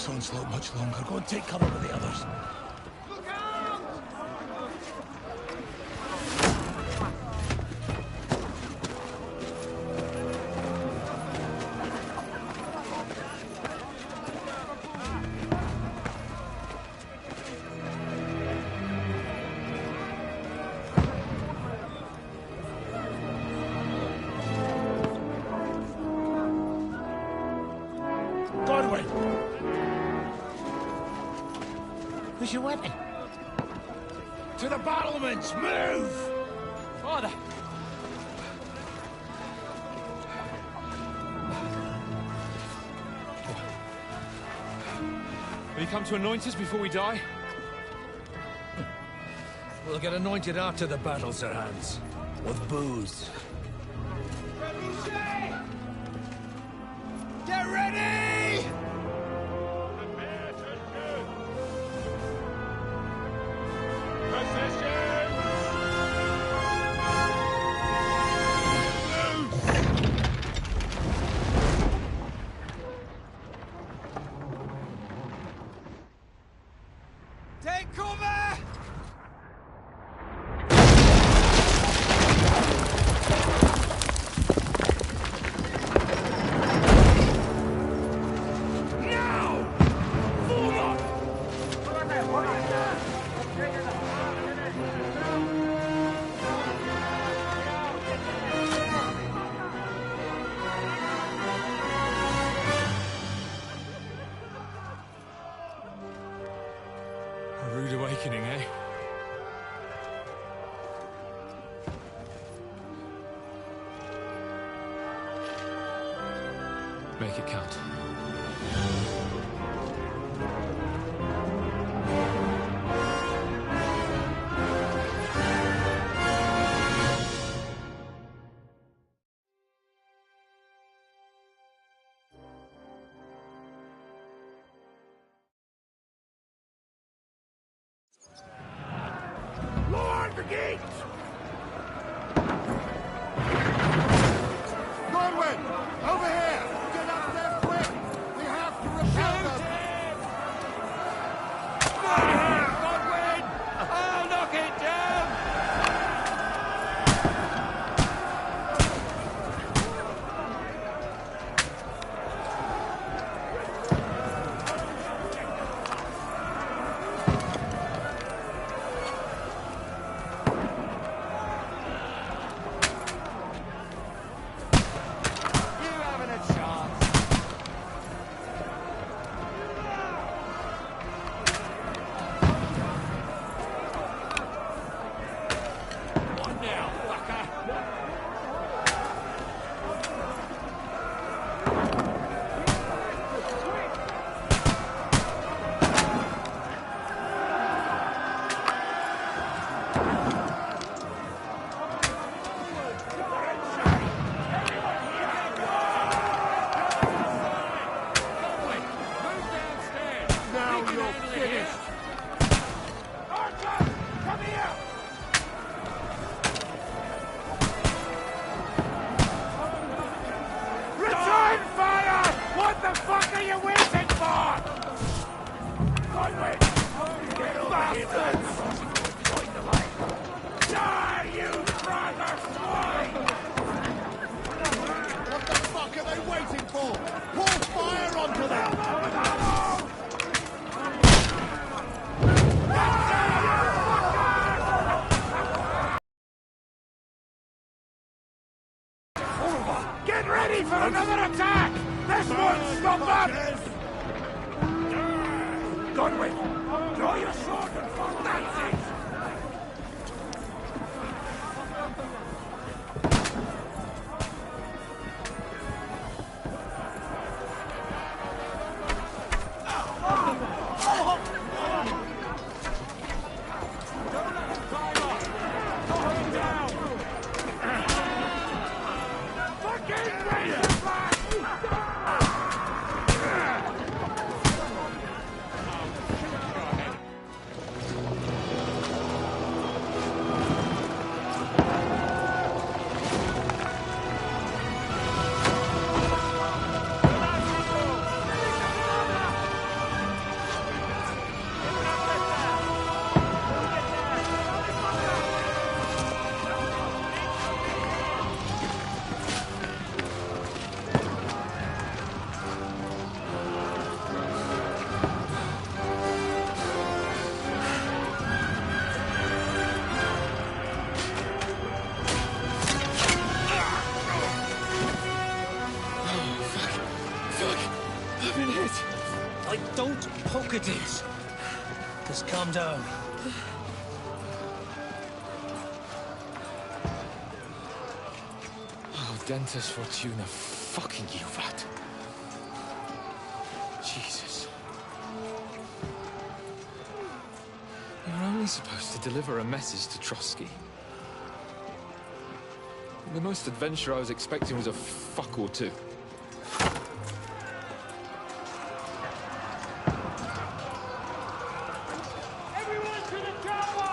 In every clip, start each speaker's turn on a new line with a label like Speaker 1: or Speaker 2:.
Speaker 1: this onslaught much longer. Go and take cover with the others.
Speaker 2: Where's your weapon?
Speaker 1: To the battlements! Move!
Speaker 2: Father!
Speaker 3: Will you come to anoint us before we die?
Speaker 1: We'll get anointed after the battles are hands. With booze. Get ready!
Speaker 2: Take cover!
Speaker 3: A rude awakening, eh? Make it count.
Speaker 1: Lord, the gates!
Speaker 4: Godwin! Over here! Get up there quick! We have to repel them!
Speaker 2: Godwin! I'll knock it down! You haven't a chance.
Speaker 1: What now, fucker?
Speaker 2: Move downstairs.
Speaker 4: Now
Speaker 2: We can
Speaker 4: you're
Speaker 2: handle it here.
Speaker 4: finished!
Speaker 1: Archer! Come here! Return fire! What the fuck are you waiting for? Godwin! Get over here! Join the line! Die, you brother swine!
Speaker 4: What the fuck are they waiting for? Pour fire onto them!
Speaker 1: Get ready for another attack! This won't stop us! Godwin, draw your sword and fall. That's it! Fucking Razorback!
Speaker 5: Socrates, just calm down.
Speaker 3: Oh, Dentes Fortuna, fucking Juvat. Jesus. You're only supposed to deliver a message to Trotsky. The most adventure I was expecting was a fuck or two.
Speaker 1: Everyone to the chopper!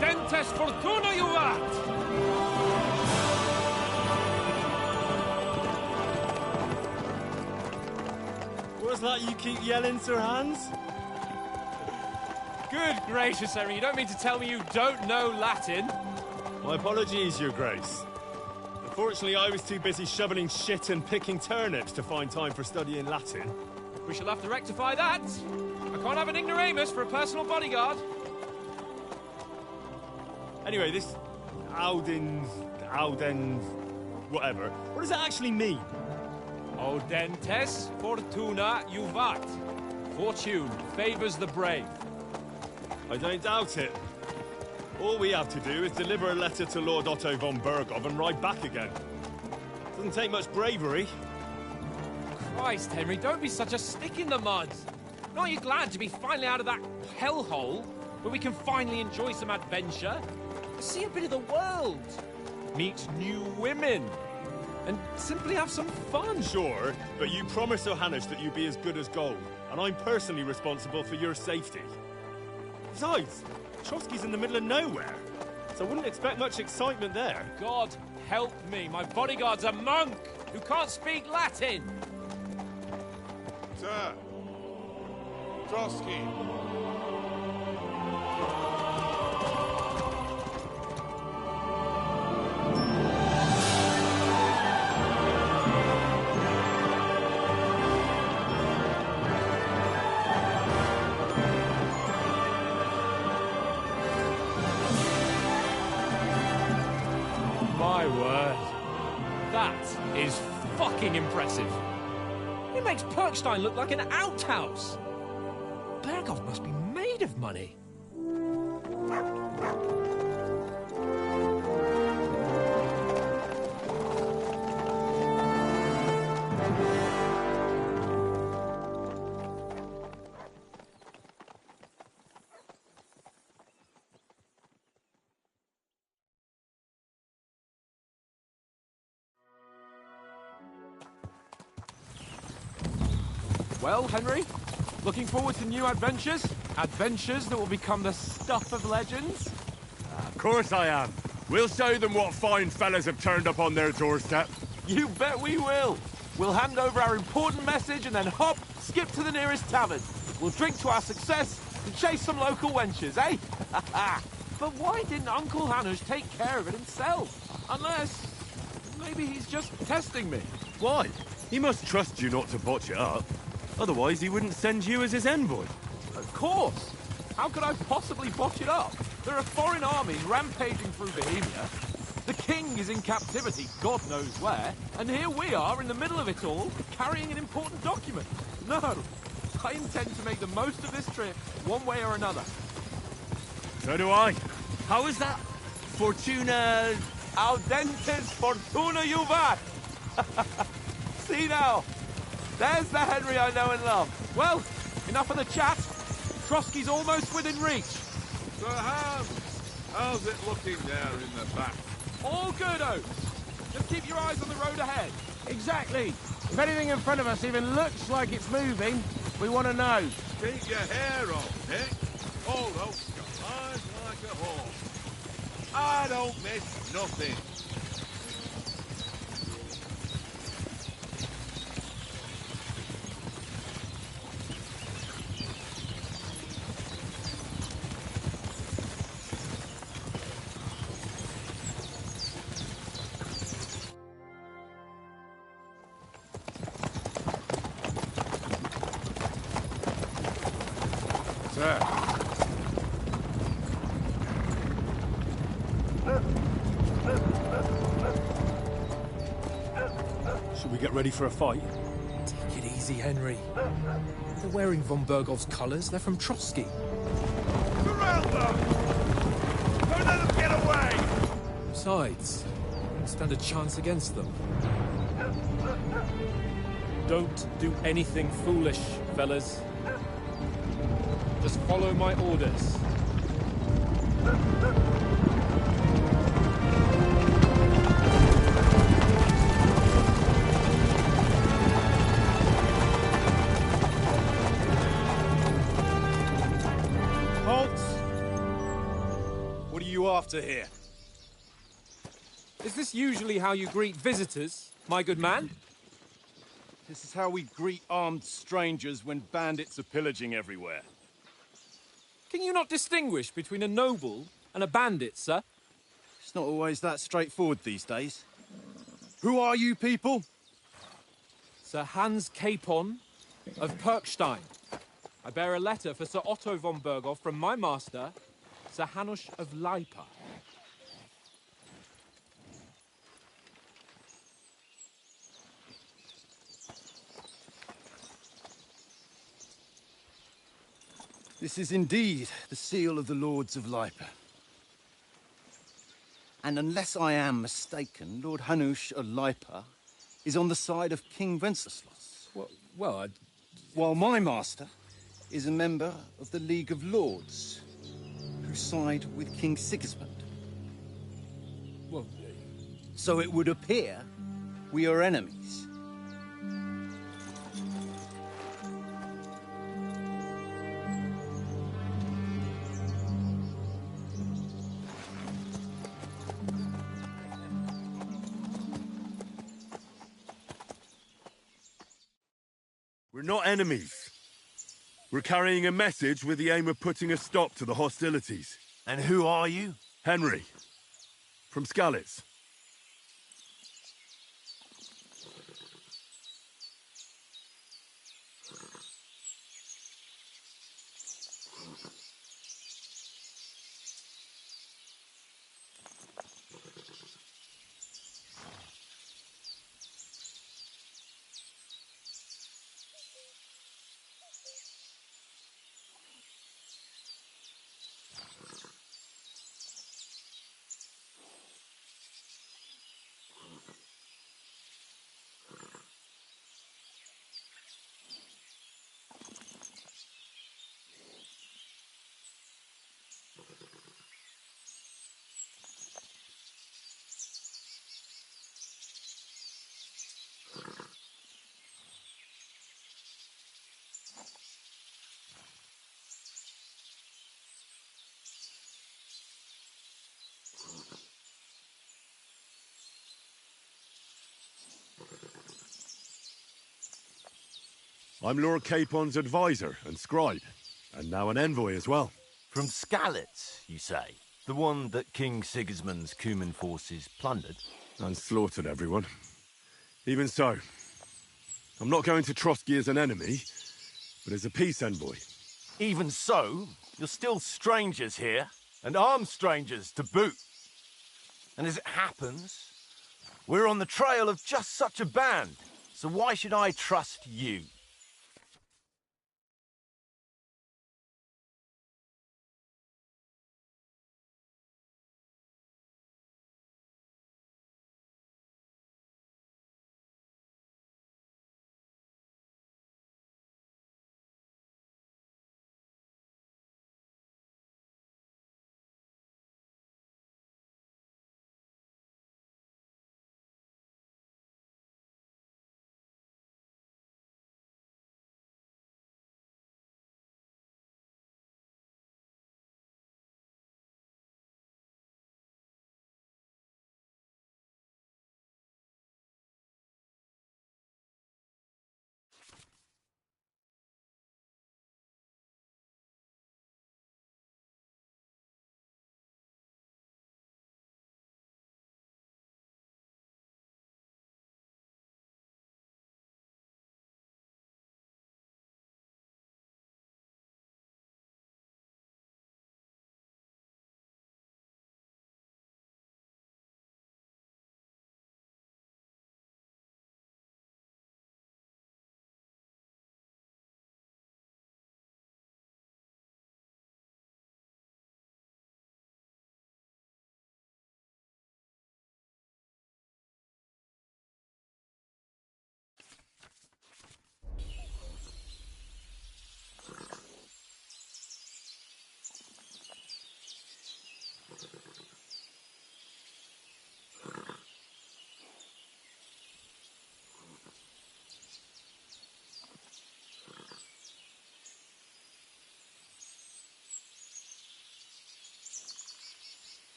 Speaker 3: Dentes Fortuna, Juvat!
Speaker 6: What's that you keep yelling, Sir Hans?
Speaker 3: Good gracious, Henry, you don't mean to tell me you don't know Latin?
Speaker 6: My apologies, Your Grace. Unfortunately, I was too busy shoveling shit and picking turnips to find time for studying Latin.
Speaker 3: We shall have to rectify that. I can't have an ignoramus for a personal bodyguard.
Speaker 6: Anyway, this Audens, whatever. What does that actually mean?
Speaker 3: Audentes Fortuna Juvat. Fortune favors the brave.
Speaker 6: I don't doubt it. All we have to do is deliver a letter to Lord Otto von Bergov and ride back again. Doesn't take much bravery.
Speaker 3: Christ, Henry, don't be such a stick in the mud. Aren't you glad to be finally out of that hellhole where we can finally enjoy some adventure? See a bit of the world, meet new women, and simply have some fun.
Speaker 6: Sure, but you promised Johannes that you'd be as good as gold, and I'm personally responsible for your safety. Besides, Trotsky's in the middle of nowhere, so I wouldn't expect much excitement there.
Speaker 3: God help me, my bodyguard's a monk who can't speak Latin.
Speaker 1: Sir! Trotsky!
Speaker 3: My word. That is fucking impressive. It makes Perkstein look like an outhouse. Bergov must be made of money. Well, Henry, looking forward to new adventures? Adventures that will become the stuff of legends?
Speaker 1: Of course I am. We'll show them what fine fellas have turned up on their doorstep.
Speaker 3: You bet we will. We'll hand over our important message and then hop, skip to the nearest tavern. We'll drink to our success and chase some local wenches, eh? But why didn't Uncle Hanush take care of it himself? Unless, maybe he's just testing me.
Speaker 1: Why? He must trust you not to botch it up. Otherwise, he wouldn't send you as his envoy.
Speaker 3: Of course. How could I possibly botch it up? There are foreign armies rampaging through Bohemia. The king is in captivity, God knows where, and here we are in the middle of it all, carrying an important document. No, I intend to make the most of this trip, one way or another.
Speaker 6: So do I.
Speaker 5: How is that? Fortuna...
Speaker 3: Audentes fortuna juvat! See now, there's the Henry I know and love. Well, enough of the chat. Trotsky's almost within reach.
Speaker 1: So how's it looking there in the back?
Speaker 3: All good, Oates. Just keep your eyes on the road ahead.
Speaker 4: Exactly. If anything in front of us even looks like it's moving, we want to know.
Speaker 1: Keep your hair on, Nick. Old Oak's got eyes like a horse. I don't miss nothing. Sir.
Speaker 6: Should we get ready for a fight?
Speaker 7: Take it easy, Henry. They're wearing von Bergov's colours. They're from Trotsky.
Speaker 1: Surround them! Don't let them get away!
Speaker 7: Besides, we don't stand a chance against them.
Speaker 2: Don't do anything foolish, fellas. Just follow my orders.
Speaker 6: Halt! What are you after here?
Speaker 2: Is this usually how you greet visitors, my good man?
Speaker 6: This is how we greet armed strangers when bandits are pillaging everywhere.
Speaker 2: Can you not distinguish between a noble and a bandit, sir?
Speaker 6: It's not always that straightforward these days. Who are you people?
Speaker 2: Sir Hans Capon of Perkstein. I bear a letter for Sir Otto von Berghoff from my master, Sir Hanush of Leipa.
Speaker 6: This is indeed the seal of the Lords of Leipa. And unless I am mistaken, Lord Hanush of Leipa is on the side of King Wenceslas.
Speaker 7: Well,
Speaker 6: While my master is a member of the League of Lords, who side with King Sigismund.
Speaker 7: well,
Speaker 6: So it would appear we are enemies.
Speaker 8: We're not enemies. We're carrying a message with the aim of putting a stop to the hostilities.
Speaker 1: And who are you?
Speaker 8: Henry, from Skalitz. I'm Lord Capon's advisor and scribe, and now an envoy as well.
Speaker 9: From Skalitz, you say? The one that King Sigismund's Cuman forces plundered?
Speaker 8: And slaughtered everyone. Even so, I'm not going to Trotsky as an enemy, but as a peace envoy.
Speaker 9: Even so, you're still strangers here, and armed strangers to boot. And as it happens, we're on the trail of just such a band. So why should I trust you?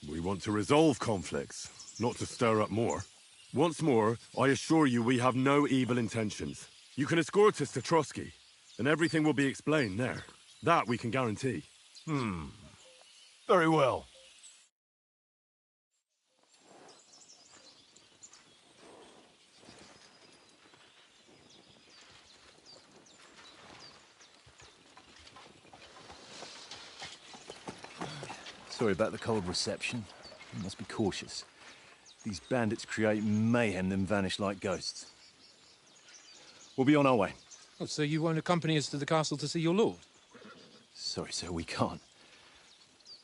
Speaker 8: We want to resolve conflicts, not to stir up more. Once more, I assure you we have no evil intentions. You can escort us to Trotsky, and everything will be explained there. That we can guarantee.
Speaker 9: Very well.
Speaker 10: Sorry about the cold reception. You must be cautious. These bandits create mayhem, then vanish like ghosts. We'll be on our way.
Speaker 7: Oh, so you won't accompany us to the castle to see your lord?
Speaker 10: Sorry, sir, we can't.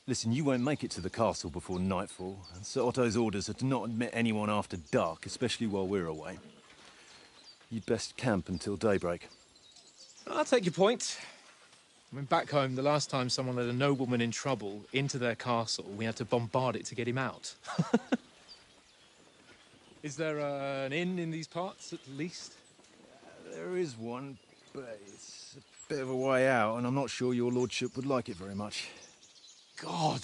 Speaker 10: Listen, you won't make it to the castle before nightfall, and Sir Otto's orders are to not admit anyone after dark, especially while we're away. You'd best camp until daybreak.
Speaker 7: I'll take your point. I mean, back home, the last time someone let a nobleman in trouble into their castle, we had to bombard it to get him out. Is there an inn in these parts, at least?
Speaker 10: There is one, but it's a bit of a way out, and I'm not sure your lordship would like it very much.
Speaker 7: God!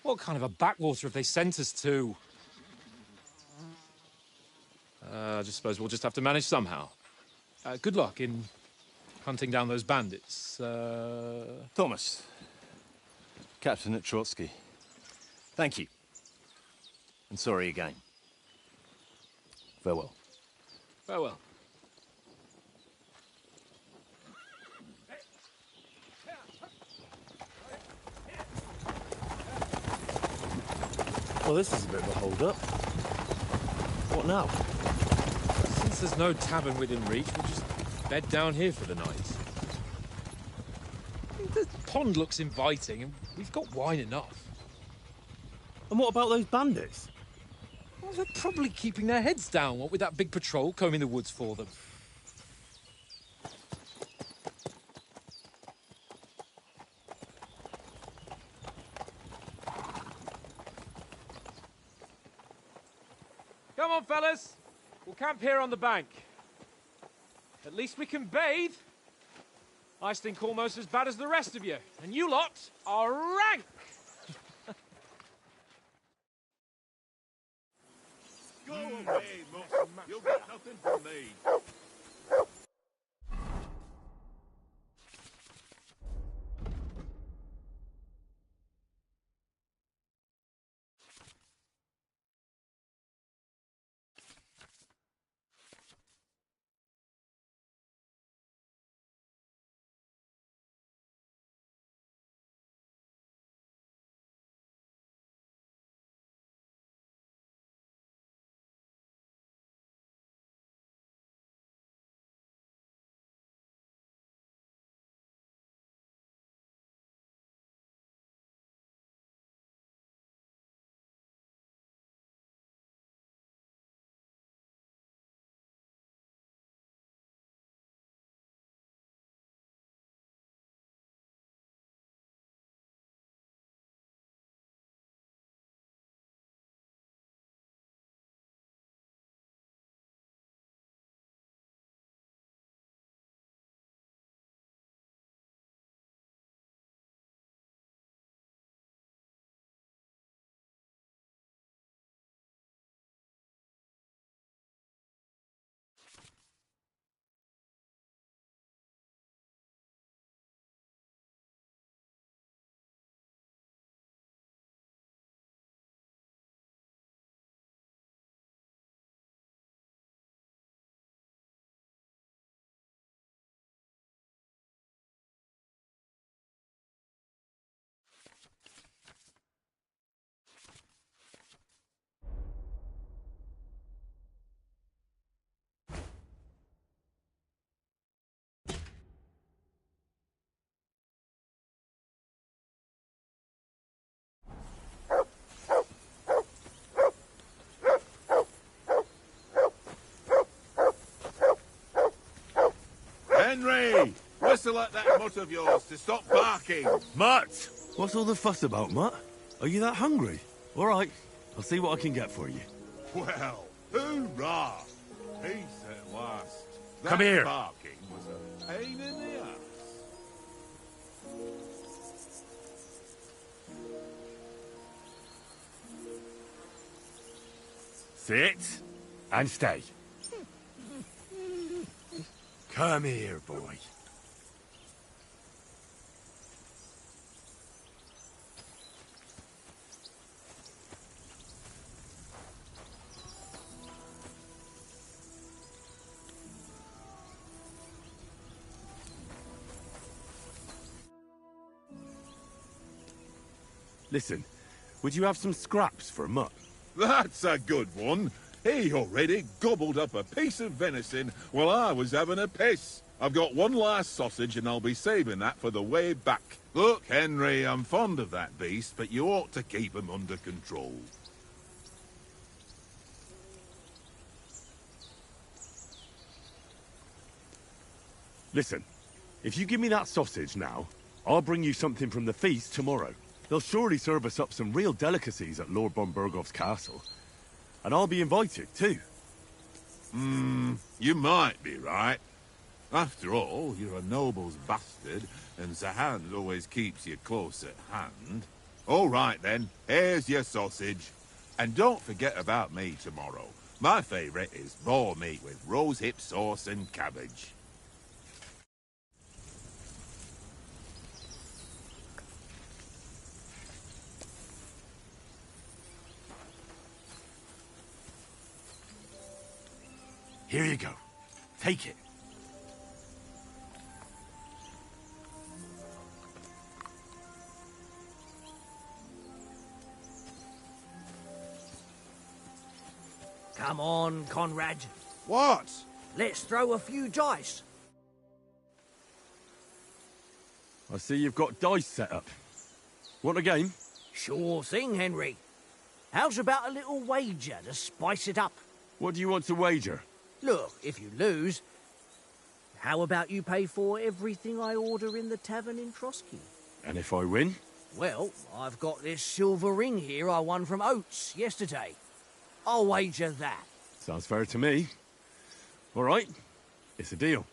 Speaker 7: What kind of a backwater have they sent us to? I just suppose we'll just have to manage somehow. Good luck in hunting down those bandits.
Speaker 10: Thomas, captain at Trotsky. Thank you. And sorry again. Farewell.
Speaker 2: Farewell.
Speaker 10: Well, this is a bit of a hold-up. What now?
Speaker 7: Since there's no tavern within reach, we'll just bed down here for the night. The pond looks inviting, and we've got wine enough.
Speaker 10: And what about those bandits?
Speaker 7: Well, they're probably keeping their heads down, what with that big patrol combing the woods for them.
Speaker 2: Come on, fellas. We'll camp here on the bank. At least we can bathe. I stink almost as bad as the rest of you, and you lot are rank!
Speaker 1: Go away, Moss. You'll get nothing from me. Henry! Whistle at that mutt of yours to stop barking.
Speaker 9: Mutt! What's all the fuss about, Mutt? Are you that hungry? All right, I'll see what I can get for you.
Speaker 1: Well, hoorah! Peace at last. That
Speaker 9: Come here.
Speaker 1: barking was a pain in the ass.
Speaker 8: Sit and stay. Come here, boy. Listen, would you have some scraps for a mutt?
Speaker 1: That's a good one. He already gobbled up a piece of venison while I was having a piss. I've got one last sausage and I'll be saving that for the way back. Look, Henry, I'm fond of that beast, but you ought to keep him under control.
Speaker 8: Listen, if you give me that sausage now, I'll bring you something from the feast tomorrow. They'll surely serve us up some real delicacies at Lord von Bergov's castle. And I'll be invited, too.
Speaker 1: You might be right. After all, you're a noble's bastard, and Sir Hans always keeps you close at hand. All right, then. Here's your sausage. And don't forget about me tomorrow. My favourite is boar meat with rosehip sauce and cabbage.
Speaker 8: Here you go. Take it.
Speaker 11: Come on, Conrad.
Speaker 4: What?
Speaker 11: Let's throw a few dice.
Speaker 8: I see you've got dice set up. Want a game?
Speaker 11: Sure thing, Henry. How's about a little wager to spice it up?
Speaker 8: What do you want to wager?
Speaker 11: Look, if you lose, how about you pay for everything I order in the tavern in Trotsky?
Speaker 8: And if I win?
Speaker 11: Well, I've got this silver ring here I won from Oates yesterday. I'll wager that.
Speaker 8: Sounds fair to me. All right, it's a deal.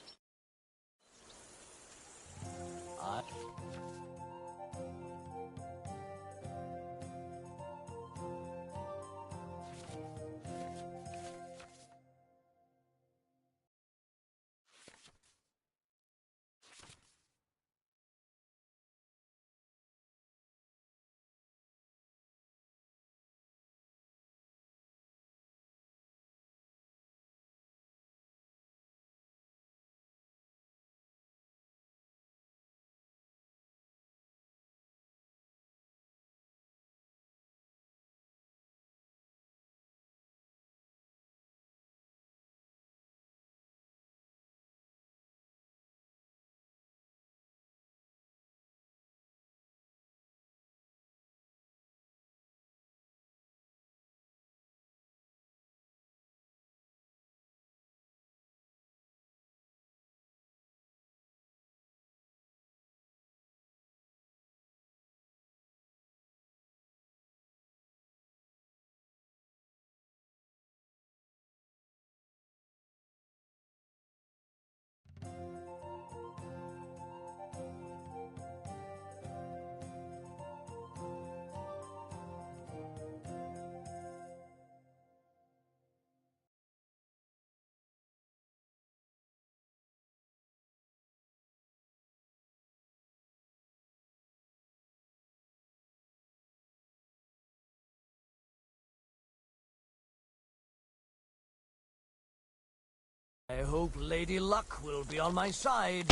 Speaker 11: I hope Lady Luck will be on my side.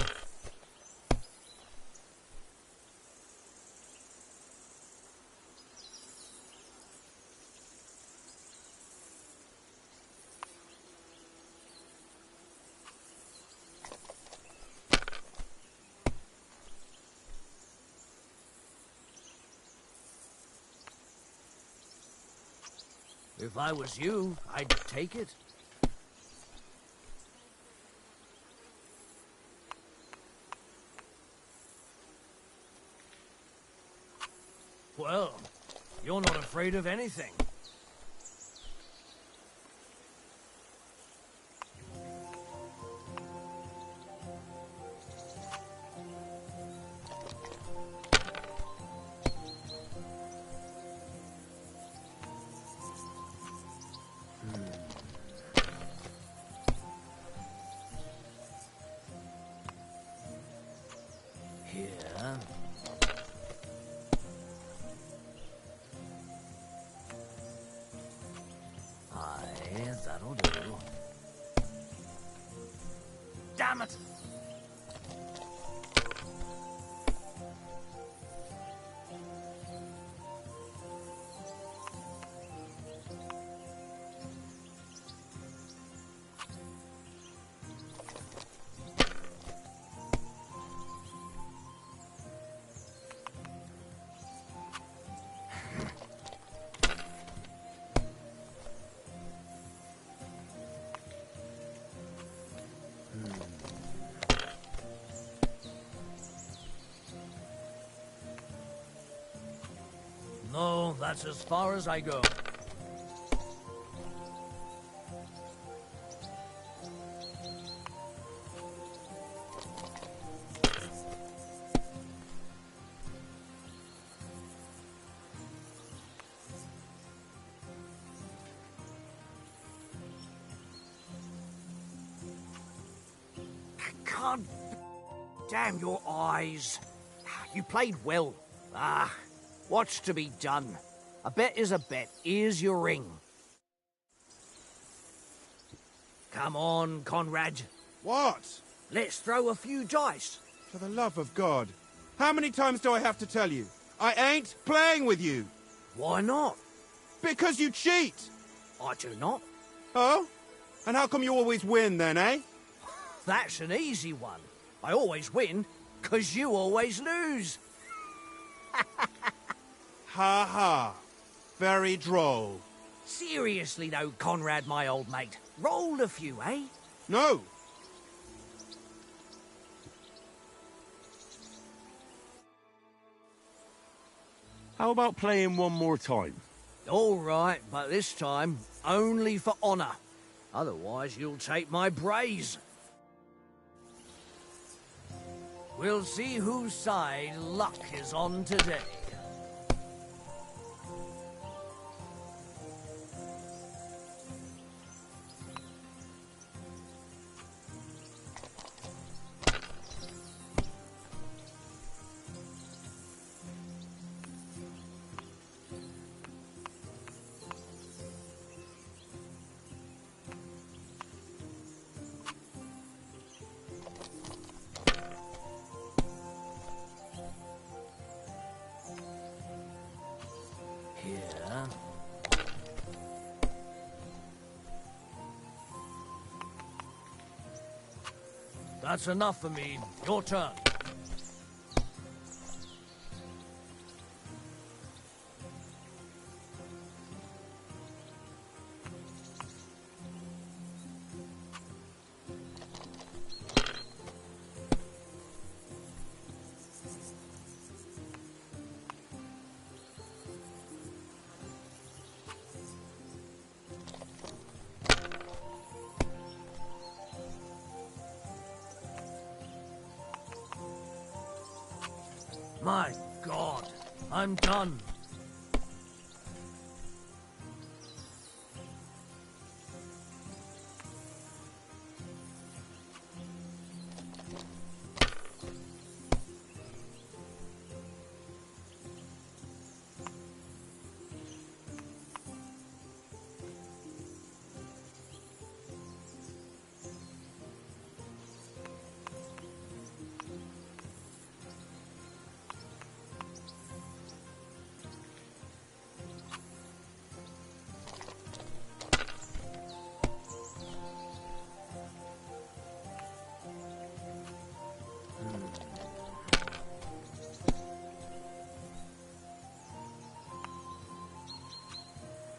Speaker 11: If I was you, I'd take it. Well, you're not afraid of anything. Here. Aye, that'll do. Damn it! No, that's as far as I go. God damn your eyes. You played well. What's to be done? A bet is a bet. Here's your ring. Come on, Conrad.
Speaker 4: What?
Speaker 11: Let's throw a few dice.
Speaker 4: For the love of God. How many times do I have to tell you? I ain't playing with you.
Speaker 11: Why not?
Speaker 4: Because you cheat.
Speaker 11: I do not.
Speaker 4: Oh? And how come you always win then, eh?
Speaker 11: That's an easy one. I always win, 'cause you always lose.
Speaker 4: Ha ha. Very droll.
Speaker 11: Seriously though, Conrad, my old mate. Roll a few, eh?
Speaker 4: No.
Speaker 8: How about playing one more time?
Speaker 11: All right, but this time only for honour. Otherwise, you'll take my braze. We'll see whose side luck is on today. Here. That's enough for me. Your turn. My God, I'm done.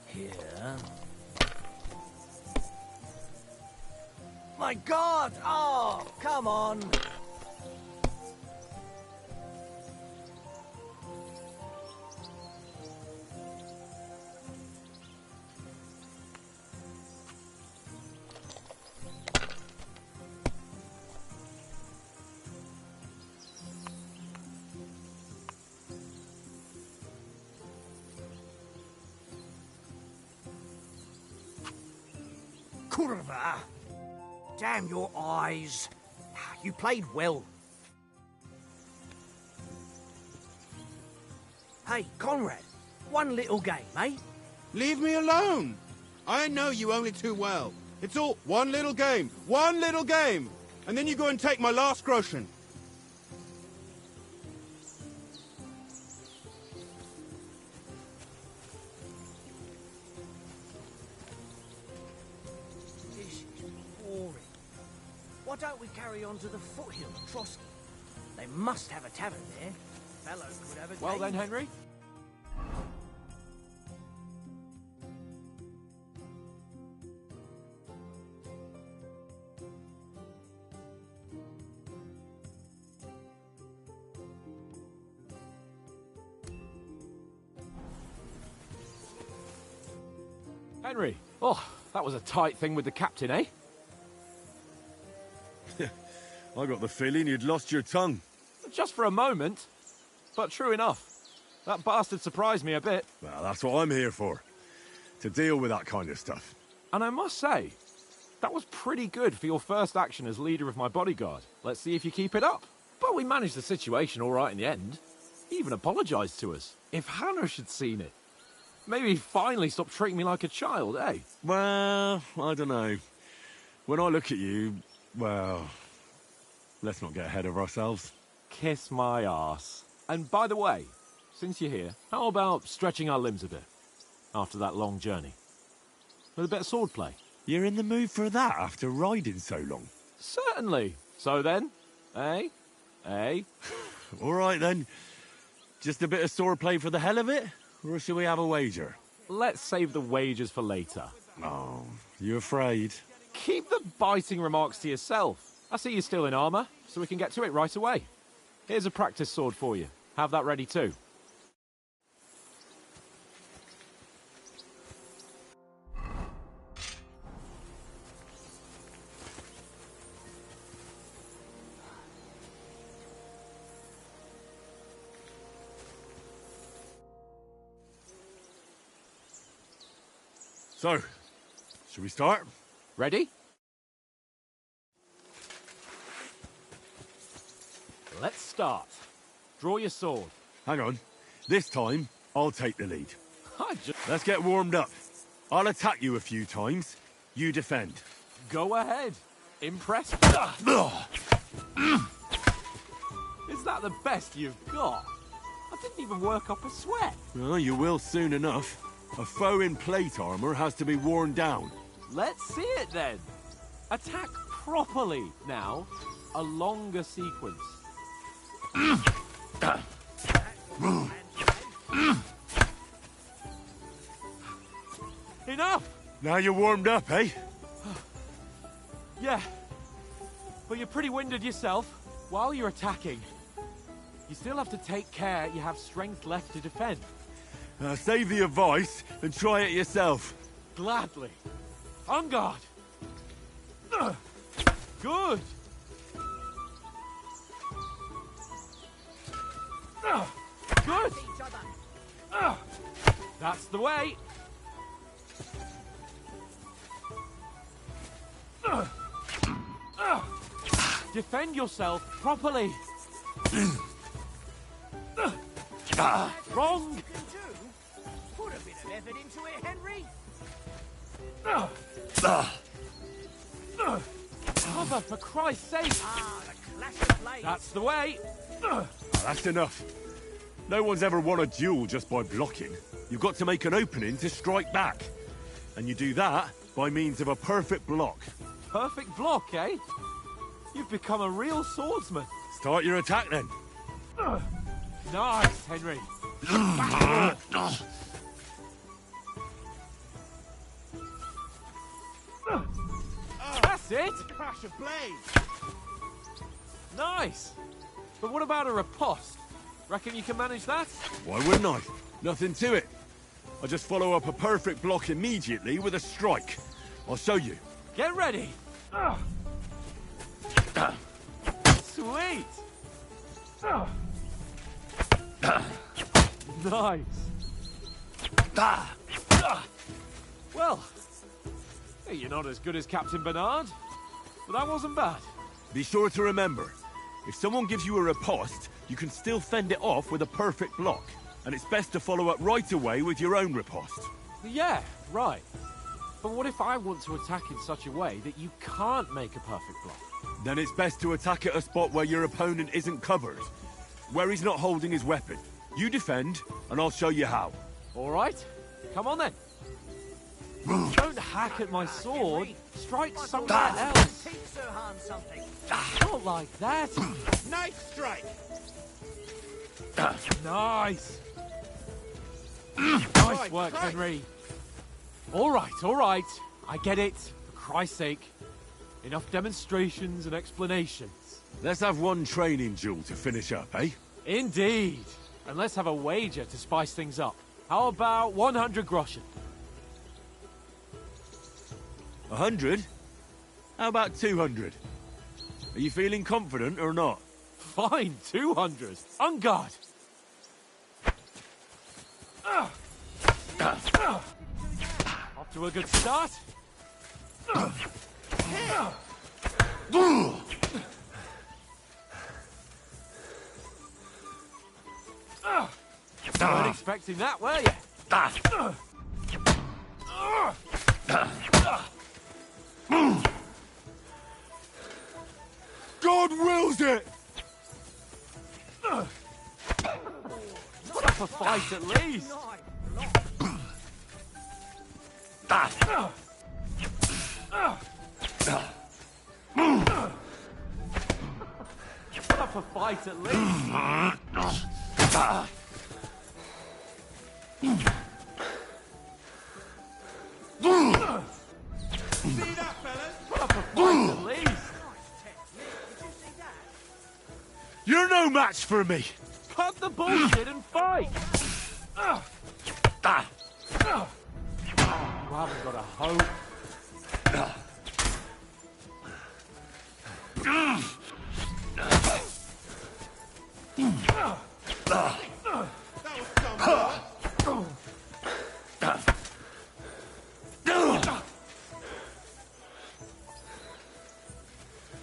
Speaker 11: Here. My God! Oh, come on! Kurva! Damn your eyes. You played well. Hey, Conrad, one little game, eh?
Speaker 4: Leave me alone. I know you only too well. It's all one little game, and then you go and take my last groschen.
Speaker 11: This is boring. Why don't we carry on to the foothill of Trotsky? They must have a tavern there. Fellows could have a
Speaker 3: Well
Speaker 11: game.
Speaker 3: then, Henry. Henry, oh, that was a tight thing with the captain, eh?
Speaker 8: I got the feeling you'd lost your tongue.
Speaker 3: Just for a moment. But true enough. That bastard surprised me a bit.
Speaker 8: Well, that's what I'm here for. To deal with that kind of stuff.
Speaker 3: And I must say, that was pretty good for your first action as leader of my bodyguard. Let's see if you keep it up. But we managed the situation all right in the end. He even apologised to us. If Hanush had seen it, maybe he'd finally stop treating me like a child, eh?
Speaker 8: Well, I don't know. When I look at you, well, let's not get ahead of ourselves.
Speaker 3: Kiss my arse. And by the way, since you're here, how about stretching our limbs a bit after that long journey? With a bit of swordplay.
Speaker 8: You're in the mood for that after riding so long?
Speaker 3: Certainly. So then, eh? Eh?
Speaker 8: All right then. Just a bit of swordplay for the hell of it? Or shall we have a wager?
Speaker 3: Let's save the wagers for later.
Speaker 8: Oh, you afraid?
Speaker 3: Keep the biting remarks to yourself. I see you're still in armor, so we can get to it right away. Here's a practice sword for you. Have that ready too.
Speaker 8: So, should we start?
Speaker 3: Ready? Let's start. Draw your sword.
Speaker 8: Hang on. This time, I'll take the lead.
Speaker 3: I just...
Speaker 8: Let's get warmed up. I'll attack you a few times. You defend.
Speaker 3: Go ahead. Impress. Is that the best you've got? I didn't even work up a sweat.
Speaker 8: Well, you will soon enough. A foe in plate armor has to be worn down.
Speaker 3: Let's see it then. Attack properly now. A longer sequence. Enough!
Speaker 8: Now you're warmed up, eh?
Speaker 3: Yeah. But you're pretty winded yourself. While you're attacking, you still have to take care you have strength left to defend.
Speaker 8: Save the advice and try it yourself.
Speaker 3: Gladly. On guard. Good. Good. That's the way. Defend yourself properly. Wrong.
Speaker 11: Put a bit of effort into it, Henry.
Speaker 3: Cover, for Christ's sake.
Speaker 11: Ah, the clash of blades.
Speaker 3: That's the way.
Speaker 8: That's enough. No one's ever won a duel just by blocking. You've got to make an opening to strike back. And you do that by means of a perfect block.
Speaker 3: Perfect block, eh? You've become a real swordsman.
Speaker 8: Start your attack then.
Speaker 3: Nice, Henry. That's it.
Speaker 4: Crash of blades.
Speaker 3: Nice. But what about a riposte? Reckon you can manage that?
Speaker 8: Why wouldn't I? Nothing to it. I just follow up a perfect block immediately with a strike. I'll show you.
Speaker 3: Get ready. Sweet. Nice. Well, hey, you're not as good as Captain Bernard, but that wasn't bad.
Speaker 8: Be sure to remember, if someone gives you a riposte, you can still fend it off with a perfect block. And it's best to follow up right away with your own riposte.
Speaker 3: Yeah, right. But what if I want to attack in such a way that you can't make a perfect block?
Speaker 8: Then it's best to attack at a spot where your opponent isn't covered. Where he's not holding his weapon. You defend, and I'll show you how.
Speaker 3: All right. Come on then. Don't hack at my sword. Strike somewhere else.
Speaker 11: Teach Sir Hans something.
Speaker 3: Not like that.
Speaker 4: Nice strike.
Speaker 3: Nice. Nice work,
Speaker 4: Christ.
Speaker 3: Henry. All right. I get it. For Christ's sake. Enough demonstrations and explanations.
Speaker 8: Let's have one training duel to finish up, eh?
Speaker 3: Indeed. And let's have a wager to spice things up. How about 100 groschen?
Speaker 8: 100? How about 200? Are you feeling confident or not?
Speaker 3: Fine, 200. On guard. Off to a good start. Weren't expecting that, were you?
Speaker 8: God wills it!
Speaker 3: Put up a fight at least. Put up a fight at least.
Speaker 4: See that, fellas?
Speaker 3: Put up a fight at least.
Speaker 8: You're no match for me!
Speaker 3: Cut the bullshit and fight. You haven't got a hope.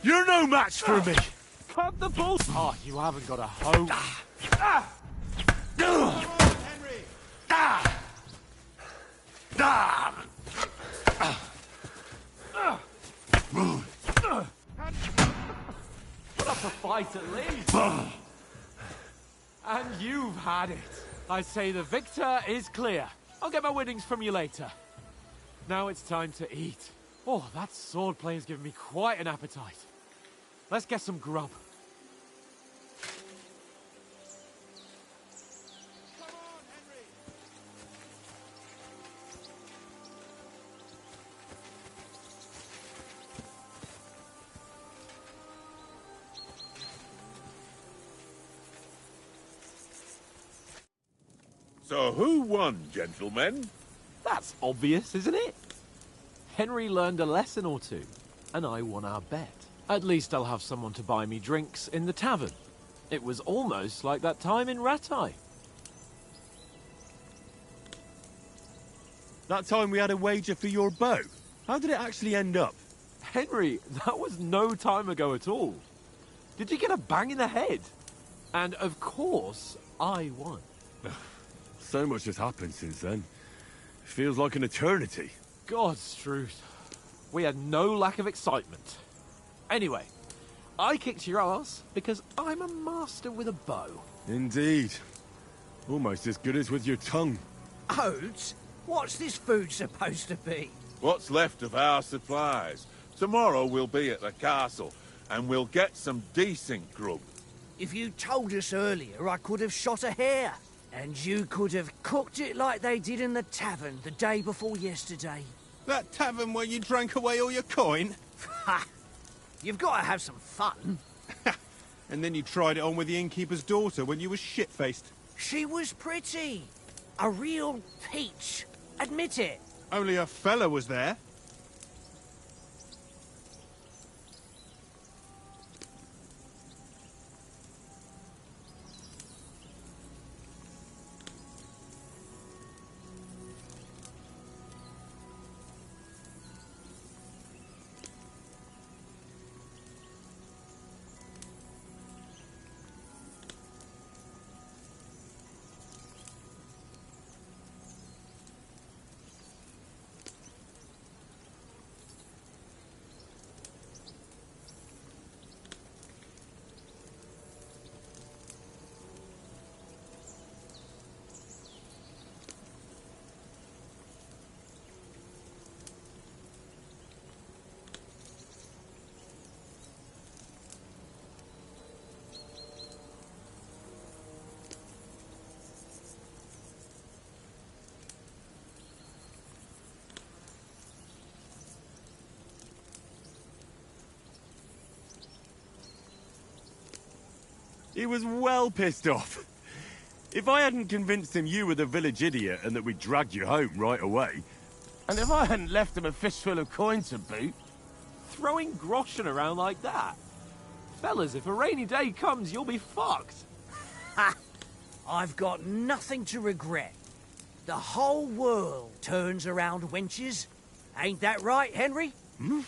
Speaker 8: You're no match for me!
Speaker 3: Cut the bull. Oh, you haven't got a hope. Put up a fight at least. And you've had it. I say the victor is clear. I'll get my winnings from you later. Now it's time to eat. Oh, that swordplay has given me quite an appetite. Let's get some grub.
Speaker 1: So who won, gentlemen?
Speaker 3: That's obvious, isn't it? Henry learned a lesson or two, and I won our bet. At least I'll have someone to buy me drinks in the tavern. It was almost like that time in Rattay.
Speaker 8: That time we had a wager for your bow. How did it actually end up?
Speaker 3: Henry, that was no time ago at all. Did you get a bang in the head? And of course, I won.
Speaker 8: So much has happened since then. It feels like an eternity.
Speaker 3: God's truth. We had no lack of excitement. Anyway, I kicked your ass because I'm a master with a bow.
Speaker 8: Indeed. Almost as good as with your tongue.
Speaker 11: Oats? What's this food supposed to be?
Speaker 1: What's left of our supplies. Tomorrow we'll be at the castle, and we'll get some decent grub.
Speaker 11: If you told us earlier, I could have shot a hare. And you could have cooked it like they did in the tavern the day before yesterday.
Speaker 4: That tavern where you drank away all your coin?
Speaker 11: Ha! You've got to have some fun.
Speaker 4: And then you tried it on with the innkeeper's daughter when you were shit-faced.
Speaker 11: She was pretty. A real peach. Admit it.
Speaker 4: Only a fella was there.
Speaker 8: He was well pissed off. If I hadn't convinced him you were the village idiot and that we'd dragged you home right away...
Speaker 9: And if I hadn't left him a fistful of coin to boot...
Speaker 3: Throwing groschen around like that? Fellas, if a rainy day comes, you'll be fucked.
Speaker 11: Ha! I've got nothing to regret. The whole world turns around wenches. Ain't that right, Henry?
Speaker 8: Hmm?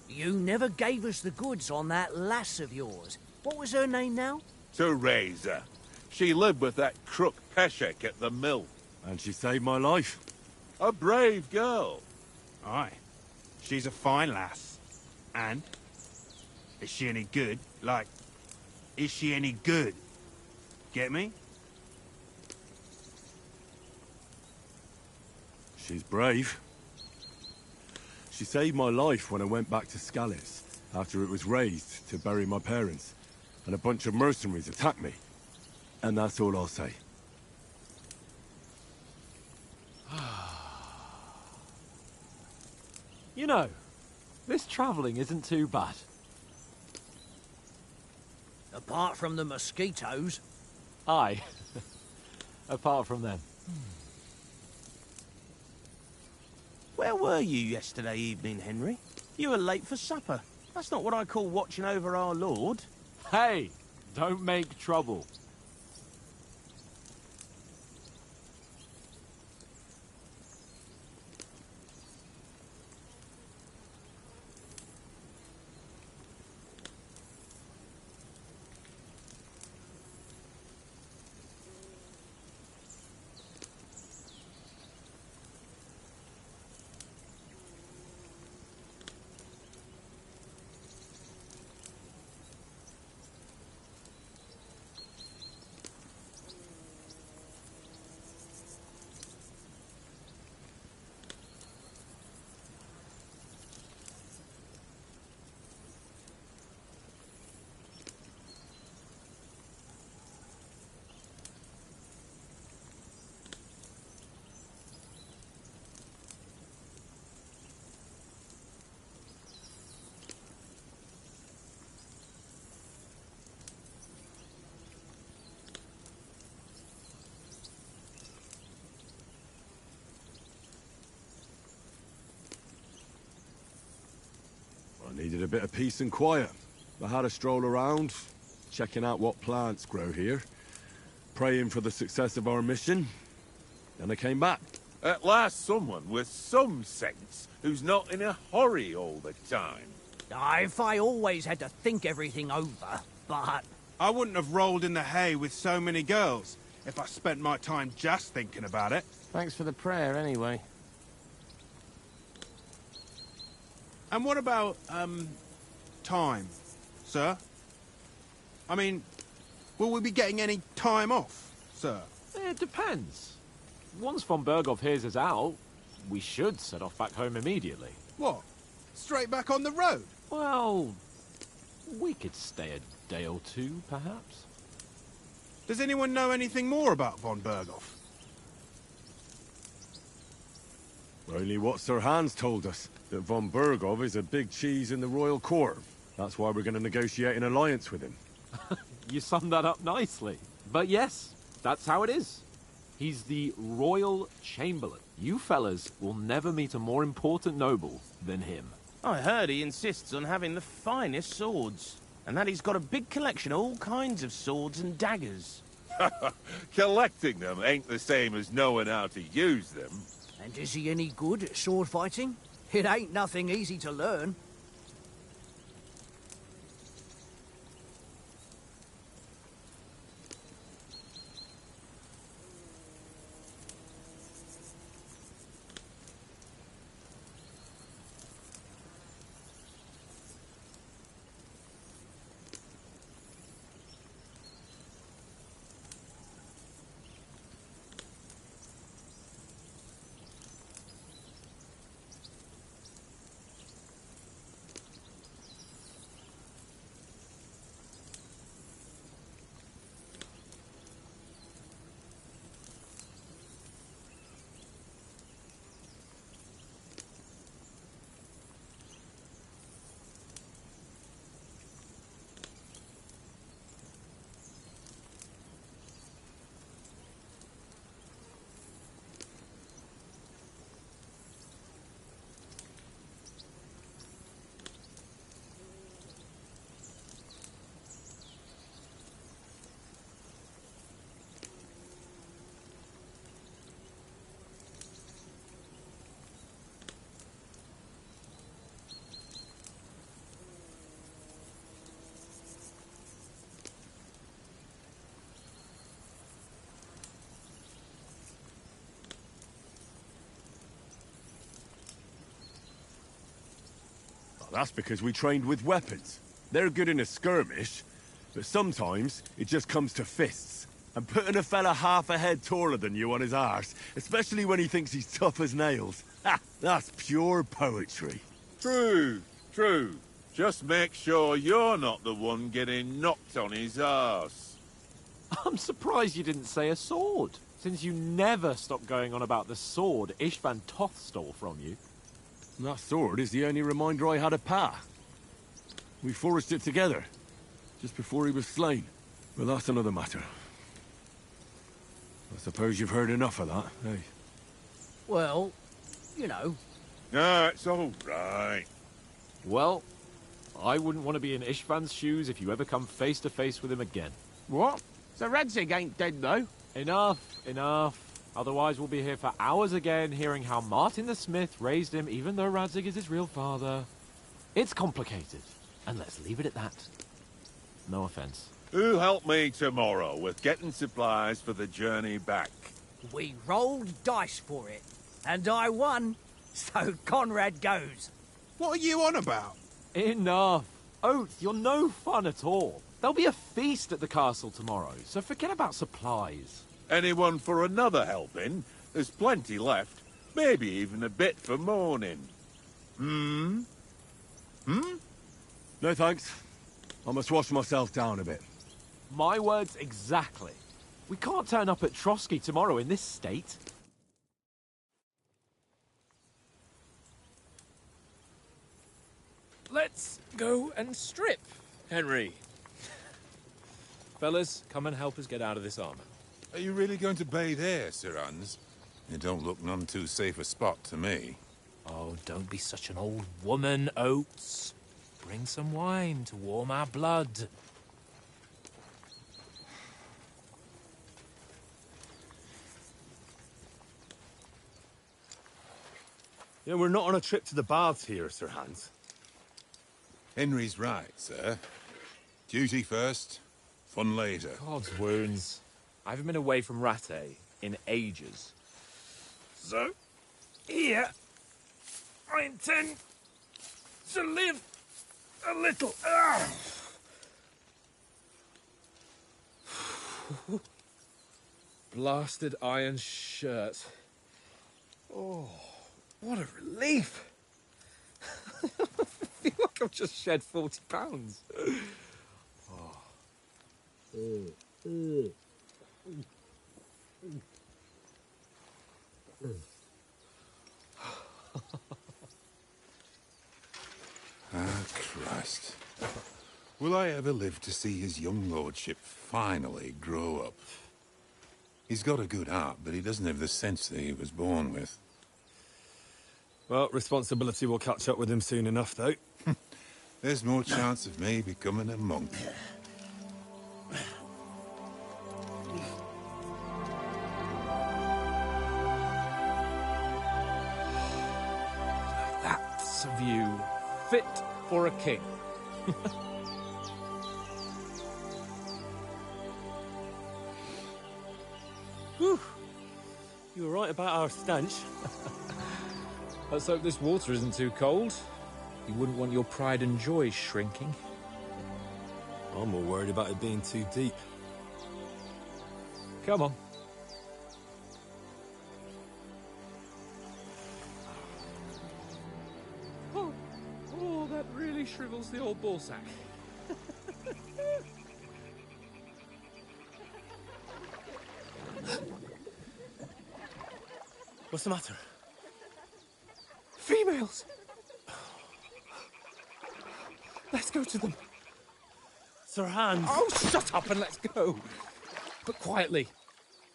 Speaker 11: You never gave us the goods on that lass of yours. What was her name now?
Speaker 1: Teresa. She lived with that crook Peshek at the mill.
Speaker 8: And she saved my life.
Speaker 1: A brave girl.
Speaker 4: Aye. She's a fine lass. And Is she any good? Like, is she any good? Get me?
Speaker 8: She's brave. She saved my life when I went back to Skalitz after it was razed to bury my parents, and a bunch of mercenaries attacked me. And that's all I'll say.
Speaker 3: You know, this travelling isn't too bad.
Speaker 11: Apart from the mosquitoes.
Speaker 3: Aye. Apart from them.
Speaker 12: Where were you yesterday evening, Henry? You were late for supper. That's not what I call watching over our Lord.
Speaker 3: Hey, don't make trouble.
Speaker 8: I needed a bit of peace and quiet. I had a stroll around, checking out what plants grow here, praying for the success of our mission, and I came back.
Speaker 1: At last someone with some sense, who's not in a hurry all the time.
Speaker 11: If I always had to think everything over, but...
Speaker 4: I wouldn't have rolled in the hay with so many girls if I spent my time just thinking about it.
Speaker 12: Thanks for the prayer, anyway.
Speaker 4: And what about, time, sir? I mean, will we be getting any time off, sir?
Speaker 3: It depends. Once von Berghoff hears us out, we should set off back home immediately.
Speaker 4: What? Straight back on the road?
Speaker 3: Well, we could stay a day or two, perhaps.
Speaker 4: Does anyone know anything more about von Berghoff?
Speaker 8: Only what Sir Hans told us, that von Berghoff is a big cheese in the royal court. That's why we're going to negotiate an alliance with him.
Speaker 3: You summed that up nicely. But yes, that's how it is. He's the Royal Chamberlain. You fellas will never meet a more important noble than him.
Speaker 12: I heard he insists on having the finest swords, and that he's got a big collection of all kinds of swords and daggers.
Speaker 1: Collecting them ain't the same as knowing how to use them.
Speaker 11: And is he any good at sword fighting? It ain't nothing easy to learn.
Speaker 8: Well, that's because we trained with weapons. They're good in a skirmish, but sometimes it just comes to fists. And putting a fella half a head taller than you on his arse, especially when he thinks he's tough as nails, ha! That's pure poetry.
Speaker 1: True, true. Just make sure you're not the one getting knocked on his arse.
Speaker 3: I'm surprised you didn't say a sword, since you never stop going on about the sword Ishvan Toth stole from you.
Speaker 8: That sword is the only reminder I had of Pa. We forged it together, just before he was slain. But that's another matter. I suppose you've heard enough of that, eh?
Speaker 11: Well, you know.
Speaker 1: No, it's all right.
Speaker 3: Well, I wouldn't want to be in Ishvan's shoes if you ever come face to face with him again.
Speaker 12: What? So Radzig ain't dead, though?
Speaker 3: Enough, enough. Otherwise we'll be here for hours again, hearing how Martin the Smith raised him, even though Radzig is his real father. It's complicated, and let's leave it at that. No offense.
Speaker 1: Who'll help me tomorrow with getting supplies for the journey back?
Speaker 11: We rolled dice for it, and I won. So Conrad goes.
Speaker 4: What are you on about?
Speaker 3: Enough. Oath, you're no fun at all. There'll be a feast at the castle tomorrow, so forget about supplies.
Speaker 1: Anyone for another helping? There's plenty left. Maybe even a bit for morning. Hmm?
Speaker 8: No thanks. I must wash myself down a bit.
Speaker 3: My words exactly. We can't turn up at Trotsky tomorrow in this state.
Speaker 7: Let's go and strip, Henry. Fellas, come and help us get out of this armor.
Speaker 1: Are you really going to bathe here, Sir Hans? It don't look none too safe a spot to me.
Speaker 7: Oh, don't be such an old woman, Oates. Bring some wine to warm our blood.
Speaker 8: Yeah, we're not on a trip to the baths here, Sir Hans.
Speaker 1: Henry's right, sir. Duty first, fun later.
Speaker 7: God's wounds. I haven't been away from Rattay in ages. So, here, I intend to live a little. Blasted iron shirt. Oh, what a relief. I feel like I've just shed 40 pounds.
Speaker 1: Ah, Christ. Will I ever live to see his young lordship finally grow up? He's got a good heart, but he doesn't have the sense that he was born with.
Speaker 8: Well, responsibility will catch up with him soon enough, though.
Speaker 1: There's more chance of me becoming a monk.
Speaker 7: That's a view fit for a king.
Speaker 6: Whew. You were right about our stench.
Speaker 7: Let's hope this water isn't too cold. You wouldn't want your pride and joy shrinking.
Speaker 6: I'm more worried about it being too deep.
Speaker 7: Come on. Oh, that really shrivels the old ball sack.
Speaker 6: What's the matter?
Speaker 7: Females! Let's go to them.
Speaker 6: Sir Hans!
Speaker 7: Oh, shut up and let's go. But quietly.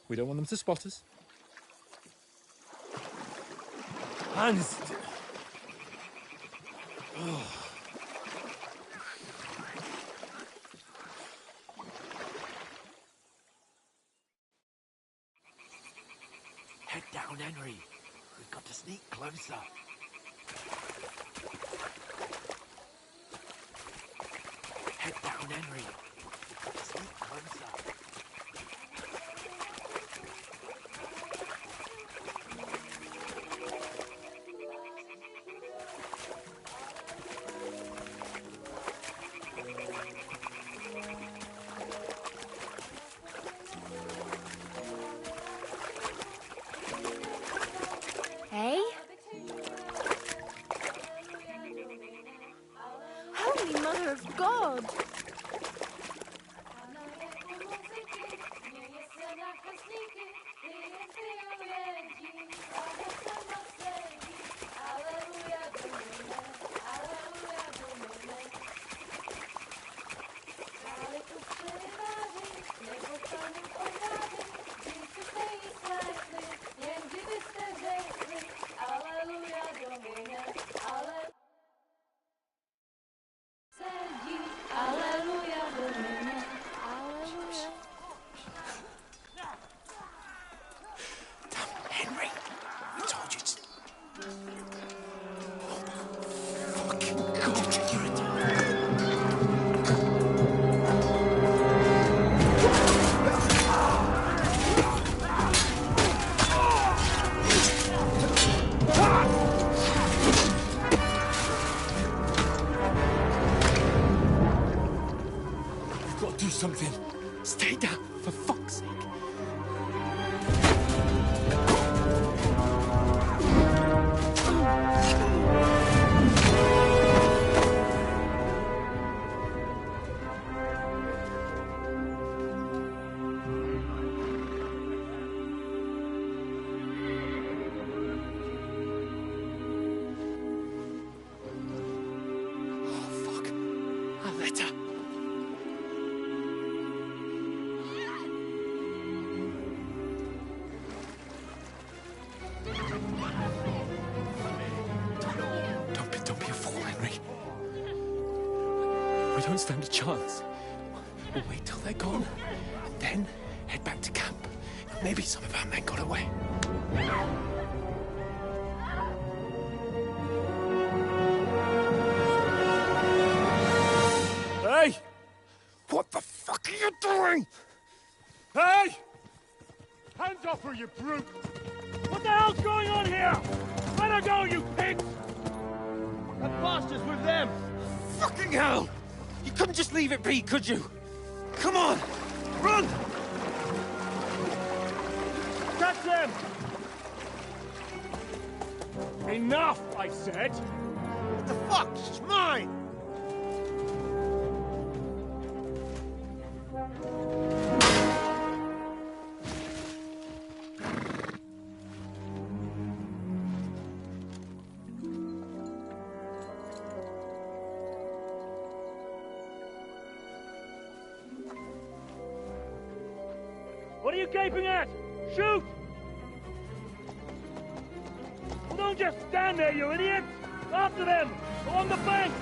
Speaker 7: We don't want them to spot us.
Speaker 6: Hans!
Speaker 11: Head down, Henry. We've got to sneak closer. Head down, Henry. We've got to sneak closer.
Speaker 2: blood.
Speaker 12: Henry, I told you to...
Speaker 7: You've got to do something. Stay down, for fuck's sake. Don't be a fool, Henry. We don't stand a chance. We'll wait till they're gone, and then head back to camp. Maybe some of our men got away. Hey! What the fuck are you doing? Hey!
Speaker 8: Hands off her, you brute!
Speaker 5: What the hell's going on here? Let her go, you pigs!
Speaker 12: That bastard's with them!
Speaker 7: Fucking hell! You couldn't just leave it be, could you? Come on! Run!
Speaker 5: Catch them! Enough, I said!
Speaker 12: What the fuck? She's mine!
Speaker 5: What are you gaping at? Shoot! Well, don't just stand there, you idiots! After them! Along the bank!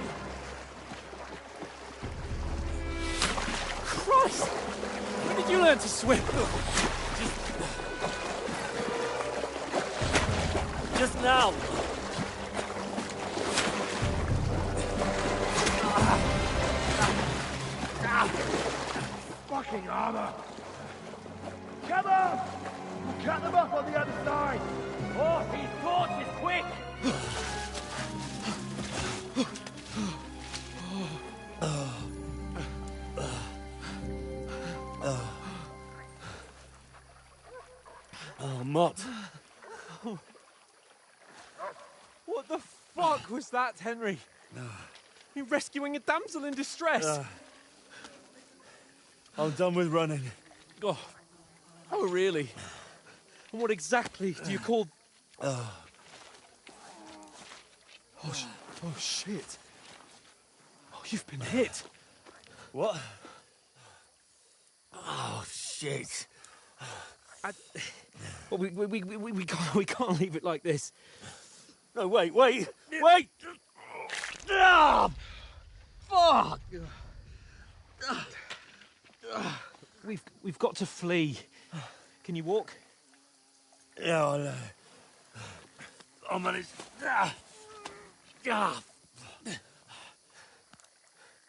Speaker 7: Christ! When did you learn to swim?
Speaker 5: Just now!
Speaker 12: Fucking armor!
Speaker 5: Come on! Cut them off on the other side! Oh, his torch is quick!
Speaker 7: Oh, Mott. What the fuck was that, Henry? You rescuing a damsel in distress?
Speaker 5: I'm done with running.
Speaker 7: Oh, really? And what exactly do you call... Oh, shit. Oh, you've been hit.
Speaker 5: What? Oh, shit.
Speaker 7: Well, we can't leave it like this.
Speaker 5: No, wait! Ah! Fuck!
Speaker 7: We've got to flee. Can you walk?
Speaker 5: Yeah, I'll manage.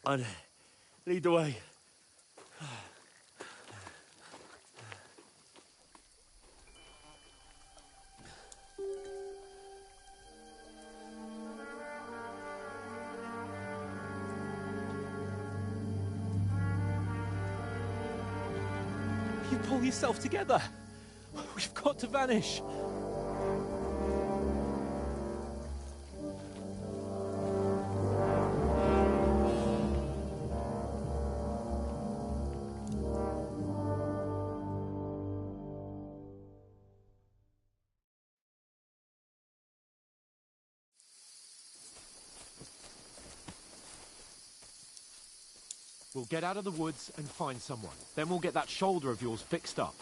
Speaker 5: I'd lead the way.
Speaker 7: You pull yourself together. We've got to vanish.
Speaker 2: We'll get out of the woods and find someone. Then we'll get that shoulder of yours fixed up.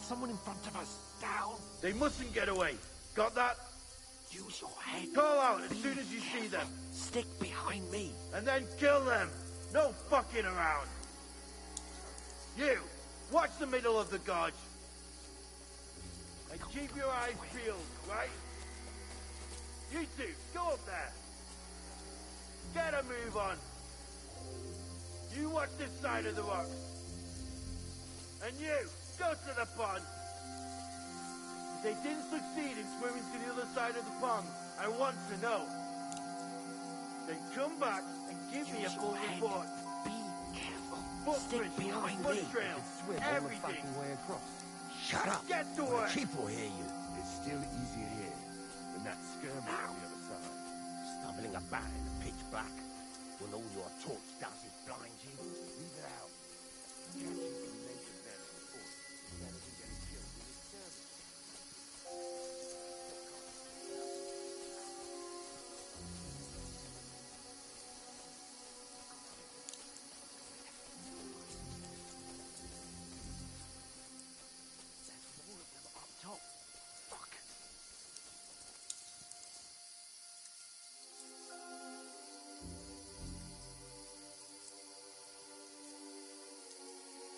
Speaker 3: Someone in front of us. Down.
Speaker 5: They mustn't get away. Got that?
Speaker 11: Use your head.
Speaker 5: Call out as soon as you see them.
Speaker 11: Stick behind me.
Speaker 5: And then kill them. No fucking around. You, watch the middle of the gorge. And keep your eyes peeled, right? You two, go up there. Get a move on. You watch this side of the rocks. And you, go to the pond. If they didn't succeed in swimming to the other side of the pond, I want to know. Then come back and give me a full report.
Speaker 11: Be careful.
Speaker 5: Footprints,
Speaker 11: Stick behind
Speaker 5: foot
Speaker 11: me.
Speaker 5: trails,
Speaker 11: Swim
Speaker 5: everything.
Speaker 11: way across.
Speaker 5: Shut up. Get to work.
Speaker 11: Keep will hear you.
Speaker 13: It's still easier here than that skirmish on the other side.
Speaker 11: Stumbling about in the pitch black when all your torch does is blind you.
Speaker 13: Leave it out. Catch you from nature there before. Better than getting killed in this skirmish.
Speaker 11: There's more of them up top. Fuck.